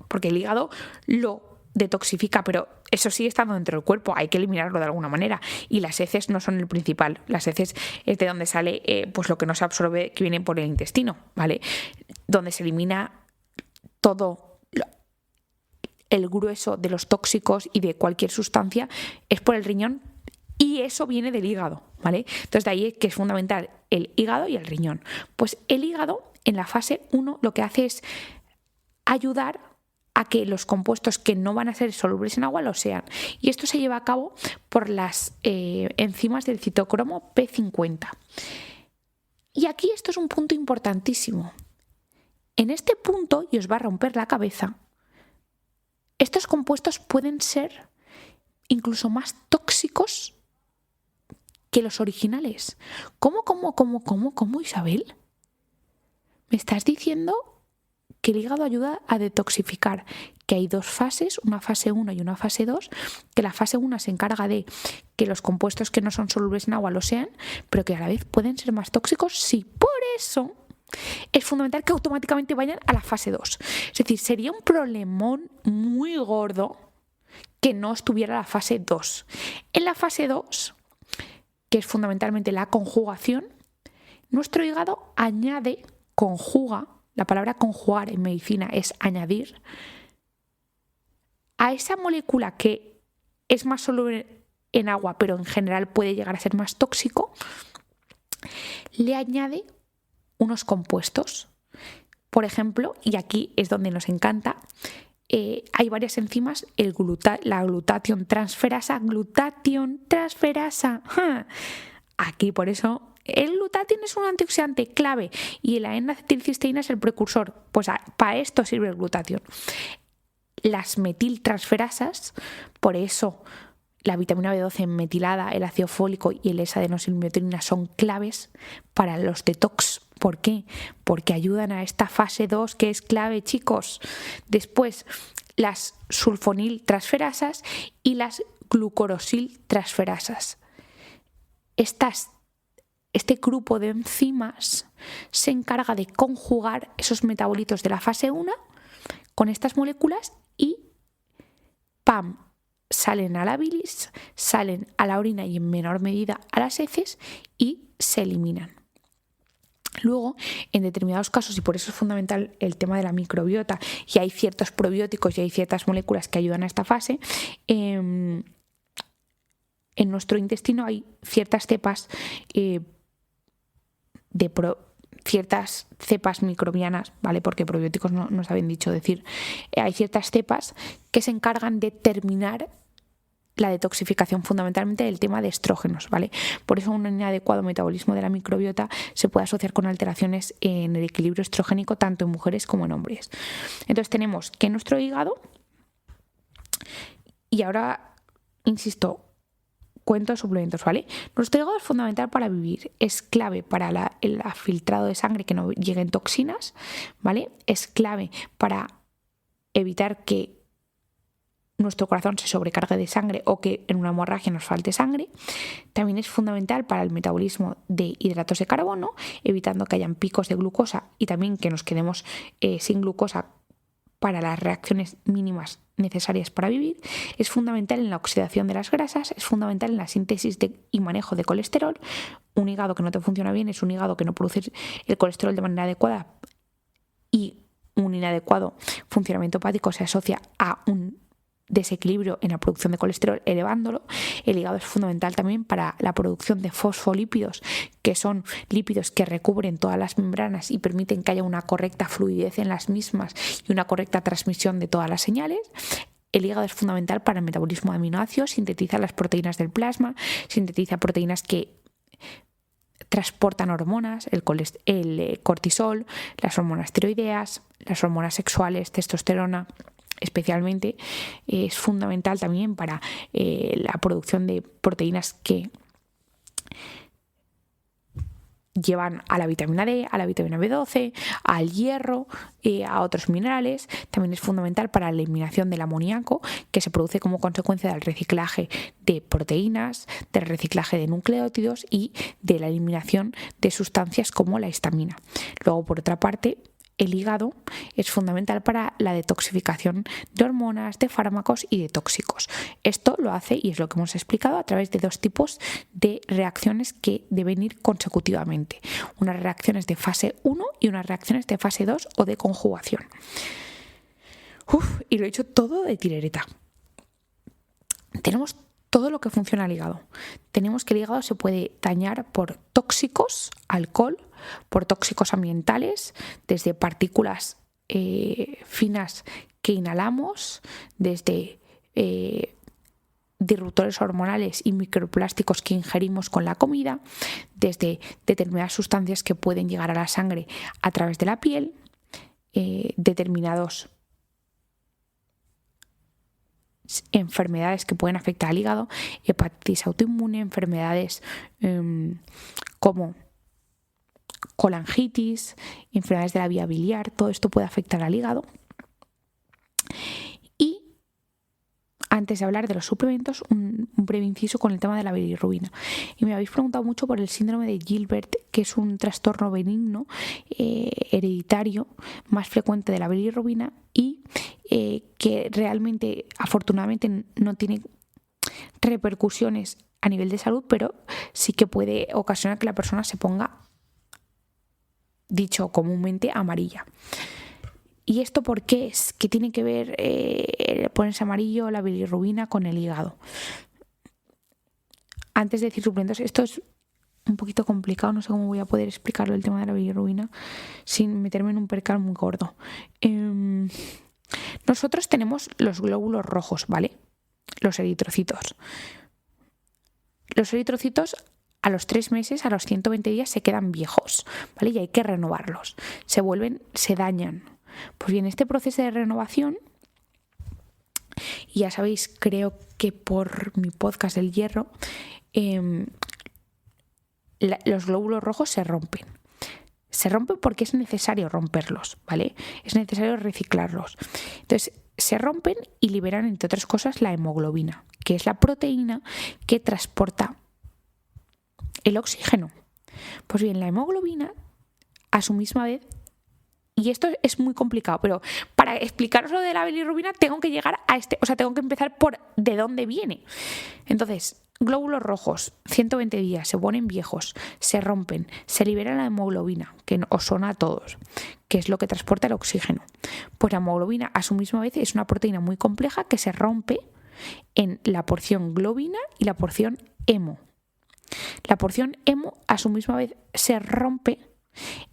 porque el hígado lo detoxifica, pero eso sigue estando dentro del cuerpo, hay que eliminarlo de alguna manera. Y las heces no son el principal, las heces es de donde sale pues lo que no se absorbe, que viene por el intestino, ¿vale? Donde se elimina todo el grueso de los tóxicos y de cualquier sustancia es por el riñón y eso viene del hígado, ¿vale? Entonces de ahí que es fundamental el hígado y el riñón. Pues el hígado en la fase 1 lo que hace es ayudar a que los compuestos que no van a ser solubles en agua lo sean. Y esto se lleva a cabo por las enzimas del citocromo P50. Y aquí esto es un punto importantísimo. En este punto, y os va a romper la cabeza, estos compuestos pueden ser incluso más tóxicos que los originales. ¿Cómo, Isabel? ¿Me estás diciendo que el hígado ayuda a detoxificar? Que hay 2 fases, una fase 1 y una fase 2, que la fase 1 se encarga de que los compuestos que no son solubles en agua lo sean, pero que a la vez pueden ser más tóxicos. Sí, por eso es fundamental que automáticamente vayan a la fase 2. Es decir, sería un problemón muy gordo que no estuviera la fase 2. En la fase 2, que es fundamentalmente la conjugación, nuestro hígado conjuga, la palabra conjugar en medicina es añadir, a esa molécula que es más soluble en agua, pero en general puede llegar a ser más tóxico, le añade unos compuestos por ejemplo, y aquí es donde nos encanta, hay varias enzimas, la glutatión transferasa. ¡Ja! Aquí por eso el glutatión es un antioxidante clave y la N-acetilcisteína es el precursor. Pues para esto sirve el glutatión. Las metiltransferasas, por eso la vitamina B12 metilada, el ácido fólico y el S-adenosilmetionina son claves para los detox. ¿Por qué? Porque ayudan a esta fase 2 que es clave, chicos. Después, las sulfoniltransferasas y las glucorosiltransferasas. Este grupo de enzimas se encarga de conjugar esos metabolitos de la fase 1 con estas moléculas y ¡pam! Salen a la bilis, salen a la orina y en menor medida a las heces y se eliminan. Luego, en determinados casos, y por eso es fundamental el tema de la microbiota, y hay ciertos probióticos y hay ciertas moléculas que ayudan a esta fase, en nuestro intestino hay ciertas cepas ciertas cepas microbianas, ¿vale? Porque probióticos no nos habían dicho decir. Hay ciertas cepas que se encargan de terminar la detoxificación fundamentalmente del tema de estrógenos, ¿vale? Por eso un inadecuado metabolismo de la microbiota se puede asociar con alteraciones en el equilibrio estrogénico tanto en mujeres como en hombres. Entonces tenemos que nuestro hígado, y ahora, insisto, cuento de suplementos, ¿vale? Nuestro hígado es fundamental para vivir, es clave para el filtrado de sangre que no lleguen toxinas, ¿vale? Es clave para evitar que nuestro corazón se sobrecargue de sangre o que en una hemorragia nos falte sangre. También es fundamental para el metabolismo de hidratos de carbono, evitando que hayan picos de glucosa y también que nos quedemos sin glucosa para las reacciones mínimas necesarias para vivir. Es fundamental en la oxidación de las grasas, es fundamental en la síntesis y manejo de colesterol. Un hígado que no te funciona bien es un hígado que no produce el colesterol de manera adecuada, y un inadecuado funcionamiento hepático se asocia a un desequilibrio en la producción de colesterol, elevándolo. El hígado es fundamental también para la producción de fosfolípidos, que son lípidos que recubren todas las membranas y permiten que haya una correcta fluidez en las mismas y una correcta transmisión de todas las señales. El hígado es fundamental para el metabolismo de aminoácidos, sintetiza las proteínas del plasma, sintetiza proteínas que transportan hormonas, el cortisol, las hormonas tiroideas, las hormonas sexuales, testosterona. Especialmente es fundamental también para la producción de proteínas que llevan a la vitamina D, a la vitamina B12, al hierro, a otros minerales. También es fundamental para la eliminación del amoníaco, que se produce como consecuencia del reciclaje de proteínas, del reciclaje de nucleótidos y de la eliminación de sustancias como la histamina. Luego, por otra parte, el hígado es fundamental para la detoxificación de hormonas, de fármacos y de tóxicos. Esto lo hace, y es lo que hemos explicado, a través de dos tipos de reacciones que deben ir consecutivamente. Unas reacciones de fase 1 y unas reacciones de fase 2 o de conjugación. Y lo he hecho todo de tirereta. Tenemos todo lo que funciona al hígado. Tenemos que el hígado se puede dañar por tóxicos, alcohol, por tóxicos ambientales, desde partículas finas que inhalamos, desde disruptores hormonales y microplásticos que ingerimos con la comida, desde determinadas sustancias que pueden llegar a la sangre a través de la piel, determinados enfermedades que pueden afectar al hígado, hepatitis autoinmune, enfermedades como colangitis, enfermedades de la vía biliar. Todo esto puede afectar al hígado. Y antes de hablar de los suplementos, un breve inciso con el tema de la bilirrubina. Y me habéis preguntado mucho por el síndrome de Gilbert, que es un trastorno benigno hereditario más frecuente de la bilirrubina y que realmente, afortunadamente, no tiene repercusiones a nivel de salud, pero sí que puede ocasionar que la persona se ponga, dicho comúnmente, amarilla. ¿Y esto por qué es? ¿Qué tiene que ver ponerse amarillo la bilirrubina con el hígado? Antes de decir suplementos, esto es un poquito complicado, no sé cómo voy a poder explicarlo el tema de la bilirrubina sin meterme en un percal muy gordo. Nosotros tenemos los glóbulos rojos, ¿vale? Los eritrocitos. Los eritrocitos a los 3 meses, a los 120 días se quedan viejos, ¿vale? Y hay que renovarlos. Se dañan. Pues bien, este proceso de renovación, ya sabéis, creo que por mi podcast del hierro, los glóbulos rojos se rompen. Se rompen porque es necesario romperlos, ¿vale? Es necesario reciclarlos. Entonces, se rompen y liberan, entre otras cosas, la hemoglobina, que es la proteína que transporta el oxígeno. Pues bien, la hemoglobina, a su misma vez, y esto es muy complicado, pero para explicaros lo de la bilirrubina tengo que llegar a tengo que empezar por de dónde viene. Entonces, glóbulos rojos, 120 días, se ponen viejos, se rompen, se libera la hemoglobina, que os suena a todos, que es lo que transporta el oxígeno. Pues la hemoglobina, a su misma vez, es una proteína muy compleja que se rompe en la porción globina y la porción hemo. La porción hemo, a su misma vez, se rompe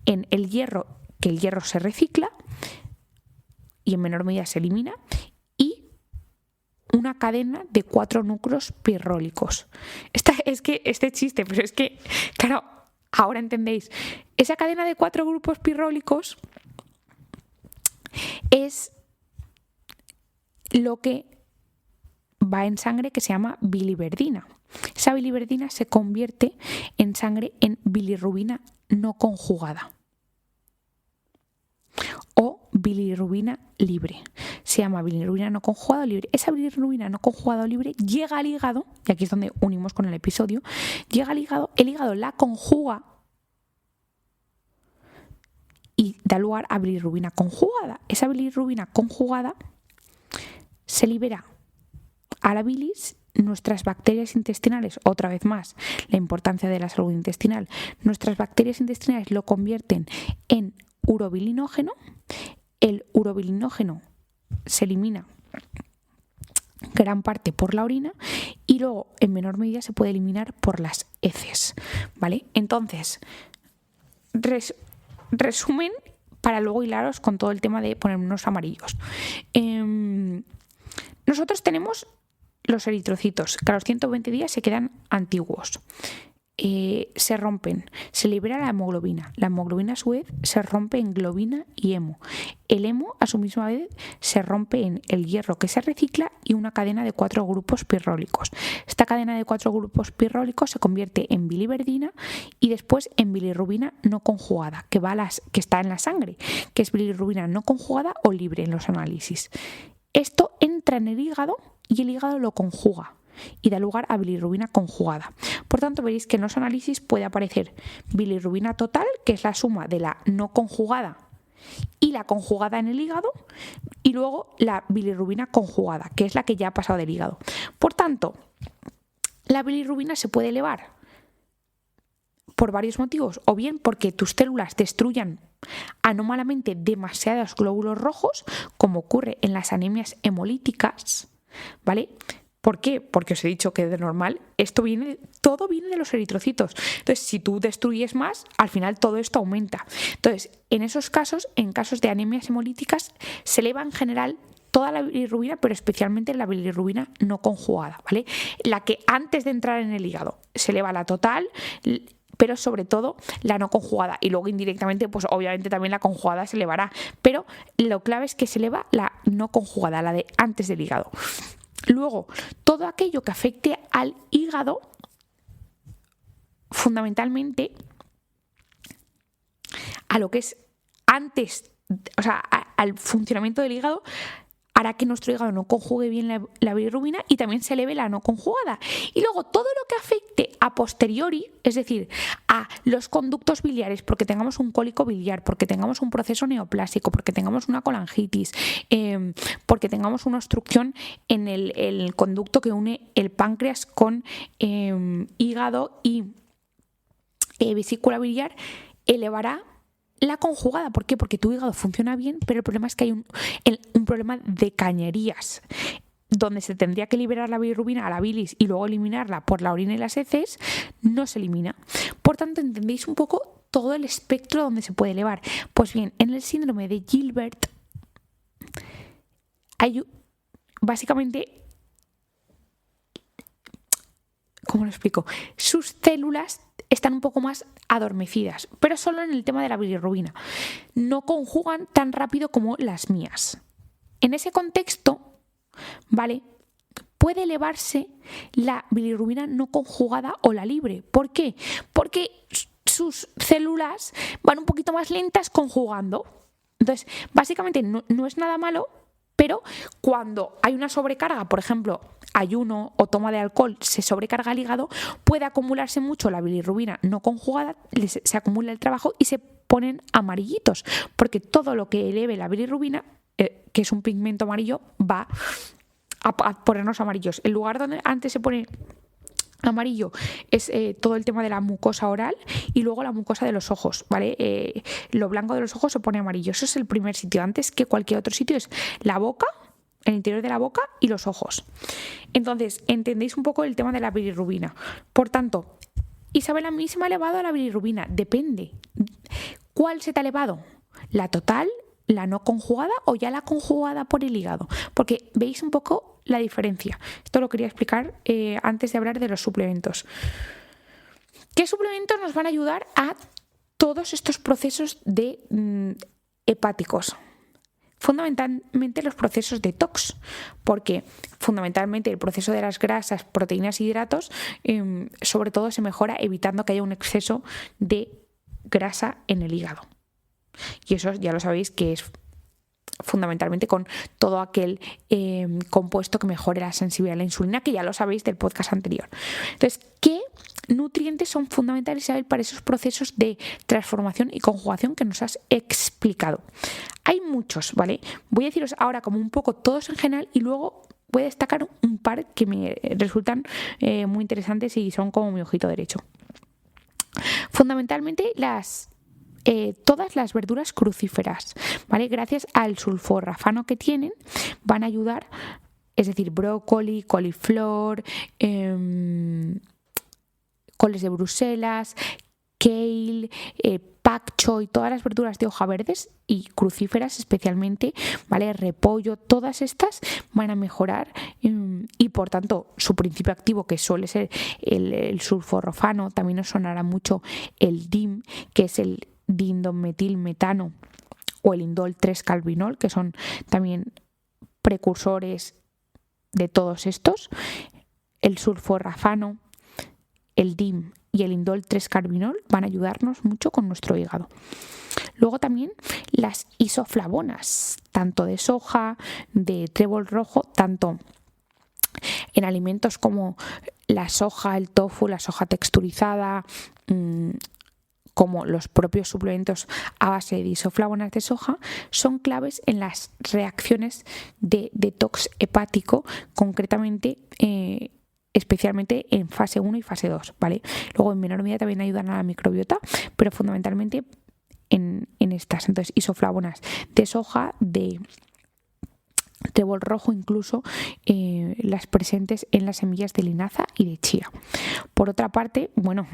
en el hierro, que el hierro se recicla y en menor medida se elimina, y una cadena de 4 núcleos pirrólicos. Este chiste, pero es que, claro, ahora entendéis. Esa cadena de 4 grupos pirrólicos es lo que va en sangre, que se llama biliverdina. Esa biliverdina se convierte en sangre en bilirrubina no conjugada o bilirrubina libre. Se llama bilirrubina no conjugada o libre. Esa bilirrubina no conjugada o libre llega al hígado, y aquí es donde unimos con el episodio, llega al hígado, el hígado la conjuga y da lugar a bilirrubina conjugada. Esa bilirrubina conjugada se libera a la bilis. Nuestras bacterias intestinales, otra vez más, la importancia de la salud intestinal, nuestras bacterias intestinales lo convierten en urobilinógeno. El urobilinógeno se elimina gran parte por la orina y luego en menor medida se puede eliminar por las heces, ¿vale? Entonces, resumen para luego hilaros con todo el tema de ponernos amarillos. Nosotros tenemos los eritrocitos, que a los 120 días se quedan antiguos. Se rompen, se libera la hemoglobina. La hemoglobina, a su vez, se rompe en globina y hemo. El hemo, a su misma vez, se rompe en el hierro, que se recicla, y una cadena de 4 grupos pirrólicos. Esta cadena de 4 grupos pirrólicos se convierte en biliverdina y después en bilirrubina no conjugada, que está en la sangre, que es bilirrubina no conjugada o libre en los análisis. Esto entra en el hígado y el hígado lo conjuga y da lugar a bilirrubina conjugada. Por tanto, veréis que en los análisis puede aparecer bilirrubina total, que es la suma de la no conjugada y la conjugada en el hígado, y luego la bilirrubina conjugada, que es la que ya ha pasado del hígado. Por tanto, la bilirrubina se puede elevar por varios motivos, o bien porque tus células destruyan anómalamente demasiados glóbulos rojos, como ocurre en las anemias hemolíticas, ¿vale? ¿Por qué? Porque os he dicho que de normal todo viene de los eritrocitos. Entonces, si tú destruyes más, al final todo esto aumenta. Entonces, en esos casos, en casos de anemias hemolíticas, se eleva en general toda la bilirrubina, pero especialmente la bilirrubina no conjugada, ¿vale? La que antes de entrar en el hígado se eleva la total, pero sobre todo la no conjugada, y luego indirectamente, pues obviamente también la conjugada se elevará, pero lo clave es que se eleva la no conjugada, la de antes del hígado. Luego, todo aquello que afecte al hígado, fundamentalmente a lo que es antes, o sea, al funcionamiento del hígado, hará que nuestro hígado no conjugue bien la bilirrubina y también se eleve la no conjugada. Y luego todo lo que afecte a posteriori, es decir, a los conductos biliares, porque tengamos un cólico biliar, porque tengamos un proceso neoplásico, porque tengamos una colangitis, porque tengamos una obstrucción en el conducto que une el páncreas con hígado y vesícula biliar, elevará la conjugada. ¿Por qué? Porque tu hígado funciona bien, pero el problema es que hay un problema de cañerías, donde se tendría que liberar la bilirrubina a la bilis y luego eliminarla por la orina y las heces, no se elimina. Por tanto, entendéis un poco todo el espectro donde se puede elevar. Pues bien, en el síndrome de Gilbert hay básicamente, ¿cómo lo explico? Sus células están un poco más adormecidas, pero solo en el tema de la bilirrubina. No conjugan tan rápido como las mías. En ese contexto, ¿vale?, puede elevarse la bilirrubina no conjugada o la libre. ¿Por qué? Porque sus células van un poquito más lentas conjugando. Entonces, básicamente no es nada malo, pero cuando hay una sobrecarga, por ejemplo, ayuno o toma de alcohol, se sobrecarga el hígado, puede acumularse mucho la bilirrubina no conjugada, se acumula el trabajo y se ponen amarillitos, porque todo lo que eleve la bilirrubina, que es un pigmento amarillo, va a ponernos amarillos. El lugar donde antes se pone amarillo es todo el tema de la mucosa oral y luego la mucosa de los ojos, ¿vale? Lo blanco de los ojos se pone amarillo. Eso es el primer sitio. Antes que cualquier otro sitio es la boca, el interior de la boca y los ojos. Entonces, entendéis un poco el tema de la bilirrubina. Por tanto, Isabel, a mí se me ha elevado la bilirrubina. Depende. ¿Cuál se te ha elevado? ¿La total, la no conjugada o ya la conjugada por el hígado? Porque veis un poco la diferencia. Esto lo quería explicar antes de hablar de los suplementos. ¿Qué suplementos nos van a ayudar a todos estos procesos de hepáticos? Fundamentalmente los procesos detox, porque fundamentalmente el proceso de las grasas, proteínas y hidratos, sobre todo se mejora evitando que haya un exceso de grasa en el hígado. Y eso ya lo sabéis que es fundamentalmente con todo aquel compuesto que mejore la sensibilidad a la insulina, que ya lo sabéis del podcast anterior. Entonces, ¿qué nutrientes son fundamentales, Isabel, para esos procesos de transformación y conjugación que nos has explicado? Hay muchos, ¿vale? Voy a deciros ahora como un poco todos en general y luego voy a destacar un par que me resultan muy interesantes y son como mi ojito derecho. Fundamentalmente todas las verduras crucíferas, ¿vale? Gracias al sulforafano que tienen, van a ayudar, es decir, brócoli, coliflor, coles de Bruselas, kale, pak choi, todas las verduras de hoja verdes y crucíferas especialmente, ¿vale? Repollo, todas estas van a mejorar y por tanto su principio activo, que suele ser el sulforafano, también os sonará mucho el DIM, que es el dindometilmetano o el indol 3-calvinol, que son también precursores de todos estos. El sulforafano, el DIM y el indol 3-calvinol van a ayudarnos mucho con nuestro hígado. Luego también las isoflavonas, tanto de soja, de trébol rojo, tanto en alimentos como la soja, el tofu, la soja texturizada, como los propios suplementos a base de isoflavonas de soja, son claves en las reacciones de detox hepático, concretamente, especialmente en fase 1 y fase 2, ¿vale? Luego en menor medida también ayudan a la microbiota, pero fundamentalmente en estas. Entonces, isoflavonas de soja, de trébol rojo, incluso las presentes en las semillas de linaza y de chía. Por otra parte, bueno,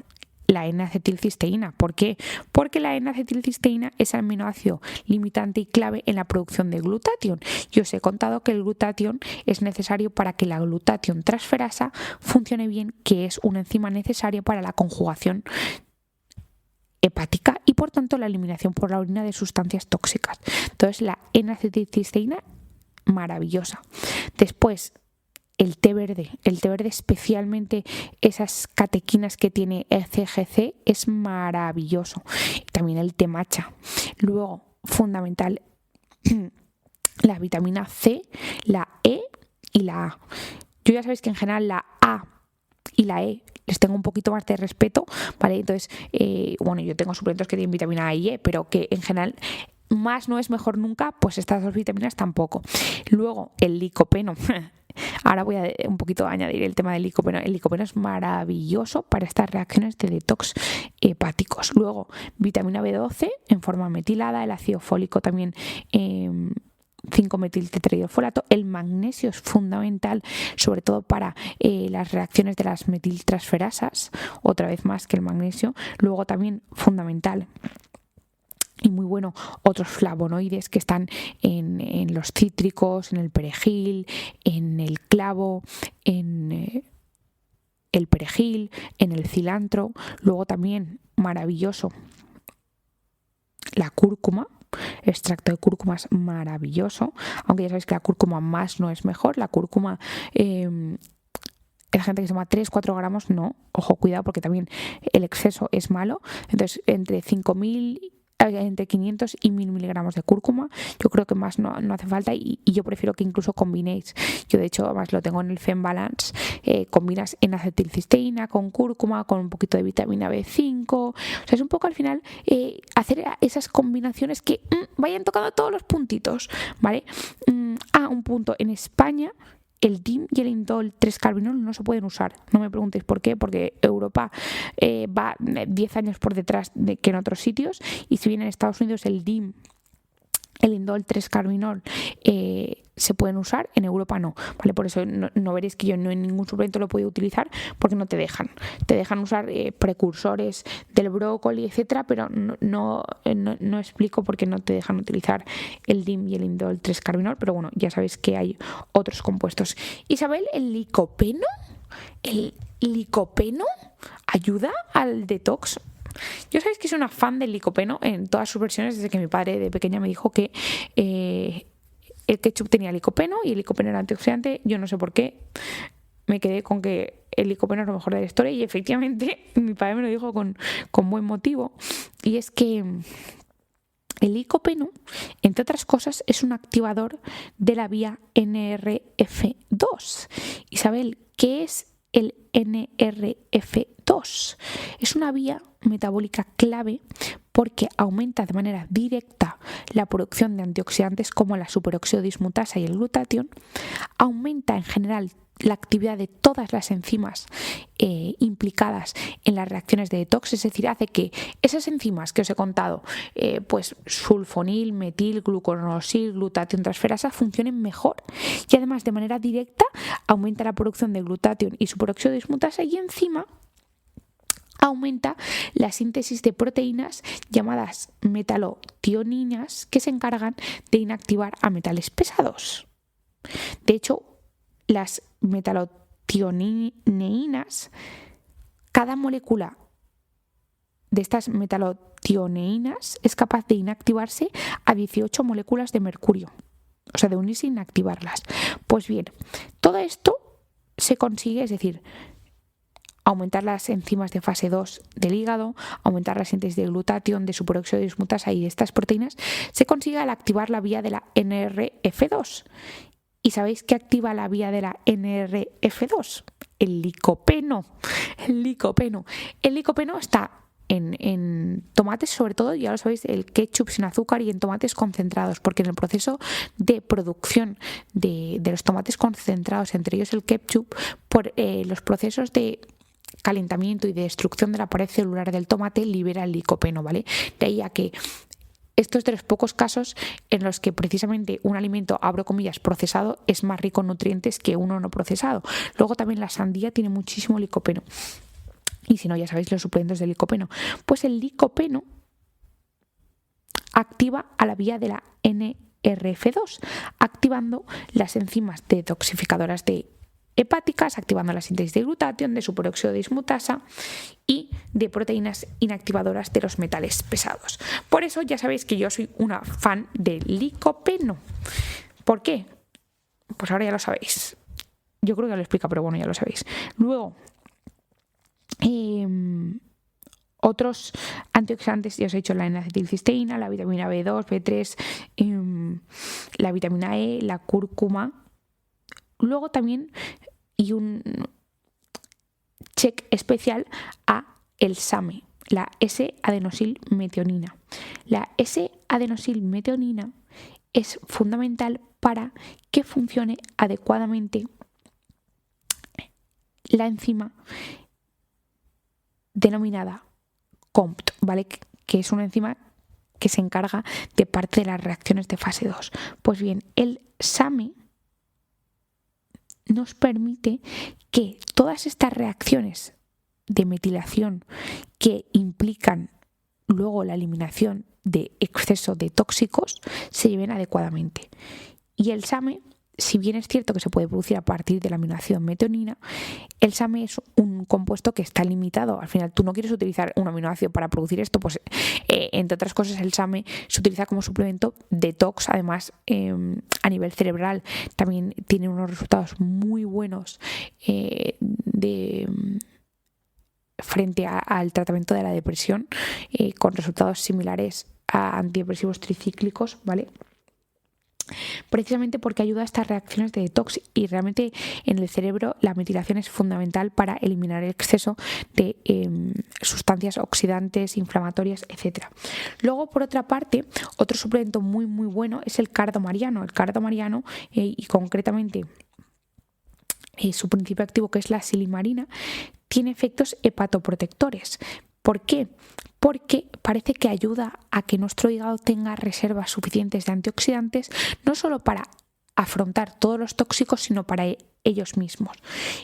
la N-acetilcisteína. ¿Por qué? Porque la N-acetilcisteína es el aminoácido limitante y clave en la producción de glutatión. Yo os he contado que el glutatión es necesario para que la glutatión transferasa funcione bien, que es una enzima necesaria para la conjugación hepática y por tanto la eliminación por la orina de sustancias tóxicas. Entonces la N-acetilcisteína, maravillosa. Después, el té verde especialmente esas catequinas que tiene el CGC es maravilloso. También el té matcha. Luego, fundamental, la vitamina C, la E y la A. Yo ya sabéis que en general la A y la E les tengo un poquito más de respeto, ¿vale? Entonces, bueno, yo tengo suplementos que tienen vitamina A y E, pero que en general más no es mejor nunca, pues estas dos vitaminas tampoco. Luego, el licopeno. Ahora voy a un poquito añadir el tema del licopeno. El licopeno es maravilloso para estas reacciones de detox hepáticos. Luego, vitamina B12 en forma metilada, el ácido fólico también 5-metiltetraidofolato. El magnesio es fundamental, sobre todo para las reacciones de las metiltransferasas, otra vez más que el magnesio. Luego también fundamental y muy bueno, otros flavonoides que están en los cítricos, en el perejil, en el clavo, en el perejil, en el cilantro. Luego también maravilloso la cúrcuma. Extracto de cúrcuma es maravilloso, aunque ya sabéis que la cúrcuma más no es mejor. La cúrcuma, la gente que se toma 3-4 gramos, no, ojo, cuidado, porque también el exceso es malo. Entonces, entre 500 y 1000 miligramos de cúrcuma, yo creo que más no hace falta, y yo prefiero que incluso combinéis. Yo de hecho además lo tengo en el Fem Balance, combinas en acetilcisteína con cúrcuma, con un poquito de vitamina B5, o sea, es un poco al final hacer esas combinaciones que vayan tocando todos los puntitos, ¿vale? Un punto, en España el DIM y el indol 3-carbinol no se pueden usar. No me preguntéis por qué, porque Europa va 10 años por detrás que en otros sitios, y si bien en Estados Unidos el DIM, el indol 3-carbinol se pueden usar, en Europa no, ¿vale? Por eso no veréis que yo no en ningún suplemento lo puedo utilizar, porque no te dejan. Te dejan usar precursores del brócoli, etcétera, pero no explico por qué no te dejan utilizar el DIM y el indol 3-carbinol, pero bueno, ya sabéis que hay otros compuestos. Isabel, ¿el licopeno ayuda al detox? Yo sabéis que soy una fan del licopeno en todas sus versiones, desde que mi padre de pequeña me dijo que el ketchup tenía licopeno y el licopeno era antioxidante. Yo no sé por qué, me quedé con que el licopeno es lo mejor de la historia, y efectivamente mi padre me lo dijo con buen motivo, y es que el licopeno, entre otras cosas, es un activador de la vía NRF2. Isabel, ¿qué es el NRF2? Es una vía metabólica clave porque aumenta de manera directa la producción de antioxidantes como la superóxido dismutasa y el glutatión, aumenta en general la actividad de todas las enzimas implicadas en las reacciones de detox, es decir, hace que esas enzimas que os he contado, pues sulfonil, metil, gluconosil, glutatión transferasa, funcionen mejor, y además de manera directa aumenta la producción de glutatión y superóxido dismutasa, y encima aumenta la síntesis de proteínas llamadas metalotioninas, que se encargan de inactivar a metales pesados. De hecho, las metalotioneinas, cada molécula de estas metalotioneinas es capaz de inactivarse a 18 moléculas de mercurio, o sea, de unirse e inactivarlas. Pues bien, todo esto se consigue, es decir, aumentar las enzimas de fase 2 del hígado, aumentar la síntesis de glutatión, de superóxido dismutasa y de estas proteínas, se consigue al activar la vía de la NRF2. ¿Y sabéis qué activa la vía de la NRF2? El licopeno. El licopeno está en tomates, sobre todo, ya lo sabéis, el ketchup sin azúcar, y en tomates concentrados, porque en el proceso de producción de los tomates concentrados, entre ellos el ketchup, por los procesos de calentamiento y de destrucción de la pared celular del tomate, libera el licopeno, ¿vale? De ahí a que esto es de los pocos casos en los que precisamente un alimento, abro comillas, procesado, es más rico en nutrientes que uno no procesado. Luego también la sandía tiene muchísimo licopeno. Y si no, ya sabéis los suplementos del licopeno. Pues el licopeno activa a la vía de la NRF2, activando las enzimas detoxificadoras de hepáticas, activando la síntesis de glutatión, de superóxido de dismutasa y de proteínas inactivadoras de los metales pesados. Por eso ya sabéis que yo soy una fan del licopeno. ¿Por qué? Pues ahora ya lo sabéis. Yo creo que ya lo explica, pero bueno, ya lo sabéis. Luego, otros antioxidantes, ya os he dicho, la N-acetilcisteína, la vitamina B2, B3, la vitamina E, la cúrcuma. Luego también, y un check especial a el SAMe, la S-adenosilmetionina. La S-adenosilmetionina es fundamental para que funcione adecuadamente la enzima denominada COMT, ¿vale? Que es una enzima que se encarga de parte de las reacciones de fase 2. Pues bien, el SAMe nos permite que todas estas reacciones de metilación que implican luego la eliminación de exceso de tóxicos se lleven adecuadamente. Y el SAMe, si bien es cierto que se puede producir a partir de la aminoácido metionina, el SAMe es un compuesto que está limitado. Al final tú no quieres utilizar un aminoácido para producir esto, pues entre otras cosas el SAMe se utiliza como suplemento detox, además a nivel cerebral también tiene unos resultados muy buenos frente al tratamiento de la depresión, con resultados similares a antidepresivos tricíclicos, ¿vale? Precisamente porque ayuda a estas reacciones de detox, y realmente en el cerebro la metilación es fundamental para eliminar el exceso de sustancias oxidantes, inflamatorias, etc. Luego, por otra parte, otro suplemento muy muy bueno es el cardomariano. El cardomariano, y concretamente su principio activo, que es la silimarina, tiene efectos hepatoprotectores. ¿Por qué? Porque parece que ayuda a que nuestro hígado tenga reservas suficientes de antioxidantes, no solo para afrontar todos los tóxicos, sino para ellos mismos.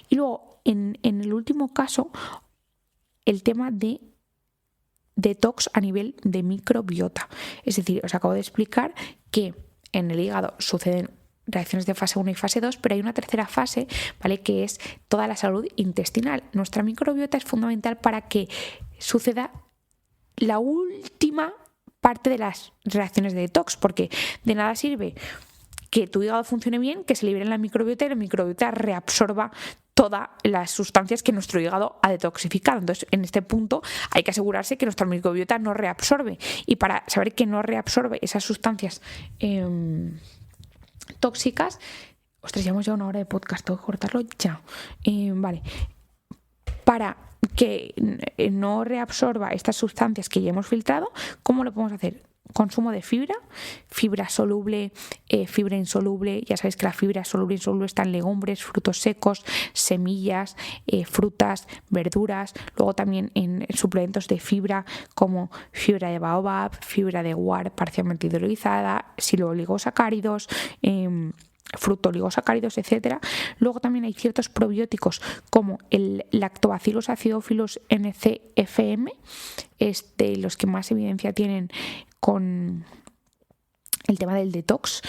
Y luego, en el último caso, el tema de detox a nivel de microbiota. Es decir, os acabo de explicar que en el hígado suceden reacciones de fase 1 y fase 2, pero hay una tercera fase, ¿vale?, que es toda la salud intestinal. Nuestra microbiota es fundamental para que suceda la última parte de las reacciones de detox, porque de nada sirve que tu hígado funcione bien, que se libere la microbiota y la microbiota reabsorba todas las sustancias que nuestro hígado ha detoxificado. Entonces, en este punto hay que asegurarse que nuestra microbiota no reabsorbe, y para saber que no reabsorbe esas sustancias tóxicas. Ostras, ya hemos llegado a una hora de podcast, tengo que cortarlo ya. Vale. Para que no reabsorba estas sustancias que ya hemos filtrado, ¿cómo lo podemos hacer? Consumo de fibra soluble, fibra insoluble. Ya sabéis que la fibra soluble e insoluble está en legumbres, frutos secos, semillas, frutas, verduras. Luego también en suplementos de fibra como fibra de baobab, fibra de guar parcialmente hidrolizada, silooligosacáridos, fructooligosacáridos, etcétera. Luego también hay ciertos probióticos como el Lactobacillus acidophilus NCFM, es de los que más evidencia tienen con el tema del detox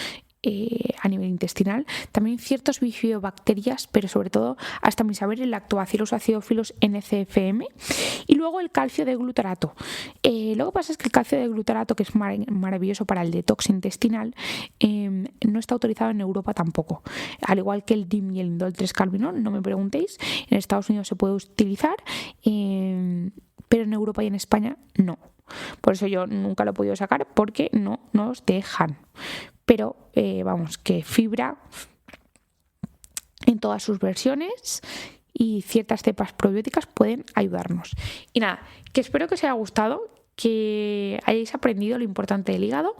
a nivel intestinal. También ciertos bifidobacterias, pero sobre todo, hasta mi saber, el Lactobacillus acidophilus NCFM. Y luego el calcio de glutarato. Lo que pasa es que el calcio de glutarato, que es maravilloso para el detox intestinal, no está autorizado en Europa tampoco. Al igual que el DIM y el indol 3-carbinol, no me preguntéis. En Estados Unidos se puede utilizar, pero en Europa y en España no. Por eso yo nunca lo he podido sacar, porque no nos dejan. Pero vamos, que fibra en todas sus versiones y ciertas cepas probióticas pueden ayudarnos. Y nada, que espero que os haya gustado, que hayáis aprendido lo importante del hígado.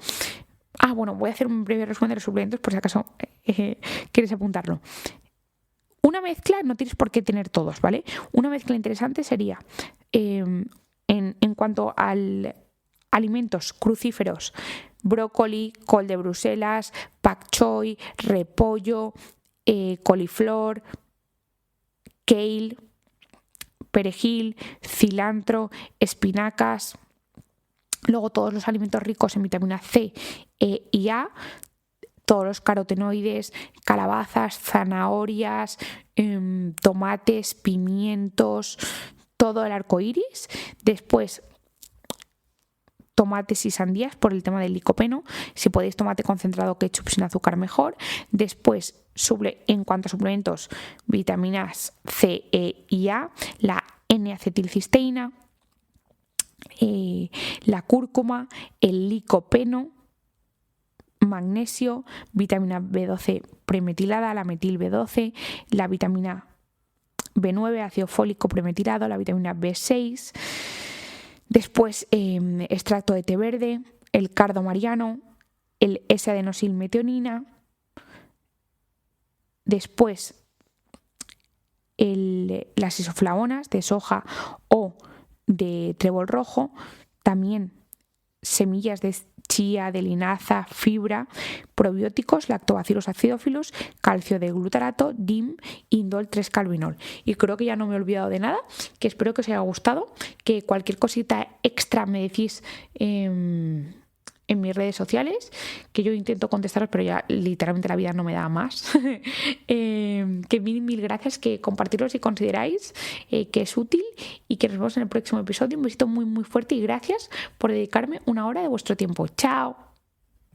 Bueno, voy a hacer un breve resumen de los suplementos por si acaso queréis apuntarlo. Una mezcla, no tienes por qué tener todos, ¿vale? Una mezcla interesante sería, en cuanto a alimentos crucíferos, brócoli, col de Bruselas, pak choi, repollo, coliflor, kale, perejil, cilantro, espinacas. Luego todos los alimentos ricos en vitamina C, E y A, todos los carotenoides, calabazas, zanahorias, tomates, pimientos, todo el arco iris. Después, tomates y sandías por el tema del licopeno. Si podéis tomate concentrado, ketchup sin azúcar, mejor. Después, en cuanto a suplementos, vitaminas C, E y A, la N-acetilcisteína, la cúrcuma, el licopeno, magnesio, vitamina B12 premetilada, la metil B12, la vitamina B9, ácido fólico premetilado, la vitamina B6. Después, extracto de té verde, el cardomariano, el S-adenosilmetionina. Después, las isoflavonas de soja o de trébol rojo. También semillas de chía, de linaza, fibra, probióticos, lactobacillus acidófilos, calcio de glutarato, DIM, indol 3-calvinol. Y creo que ya no me he olvidado de nada, que espero que os haya gustado, que cualquier cosita extra me decís en mis redes sociales, que yo intento contestaros, pero ya literalmente la vida no me da más. Que mil gracias, que compartirlo si consideráis que es útil, y que nos vemos en el próximo episodio. Un besito muy fuerte y gracias por dedicarme una hora de vuestro tiempo. ¡Chao!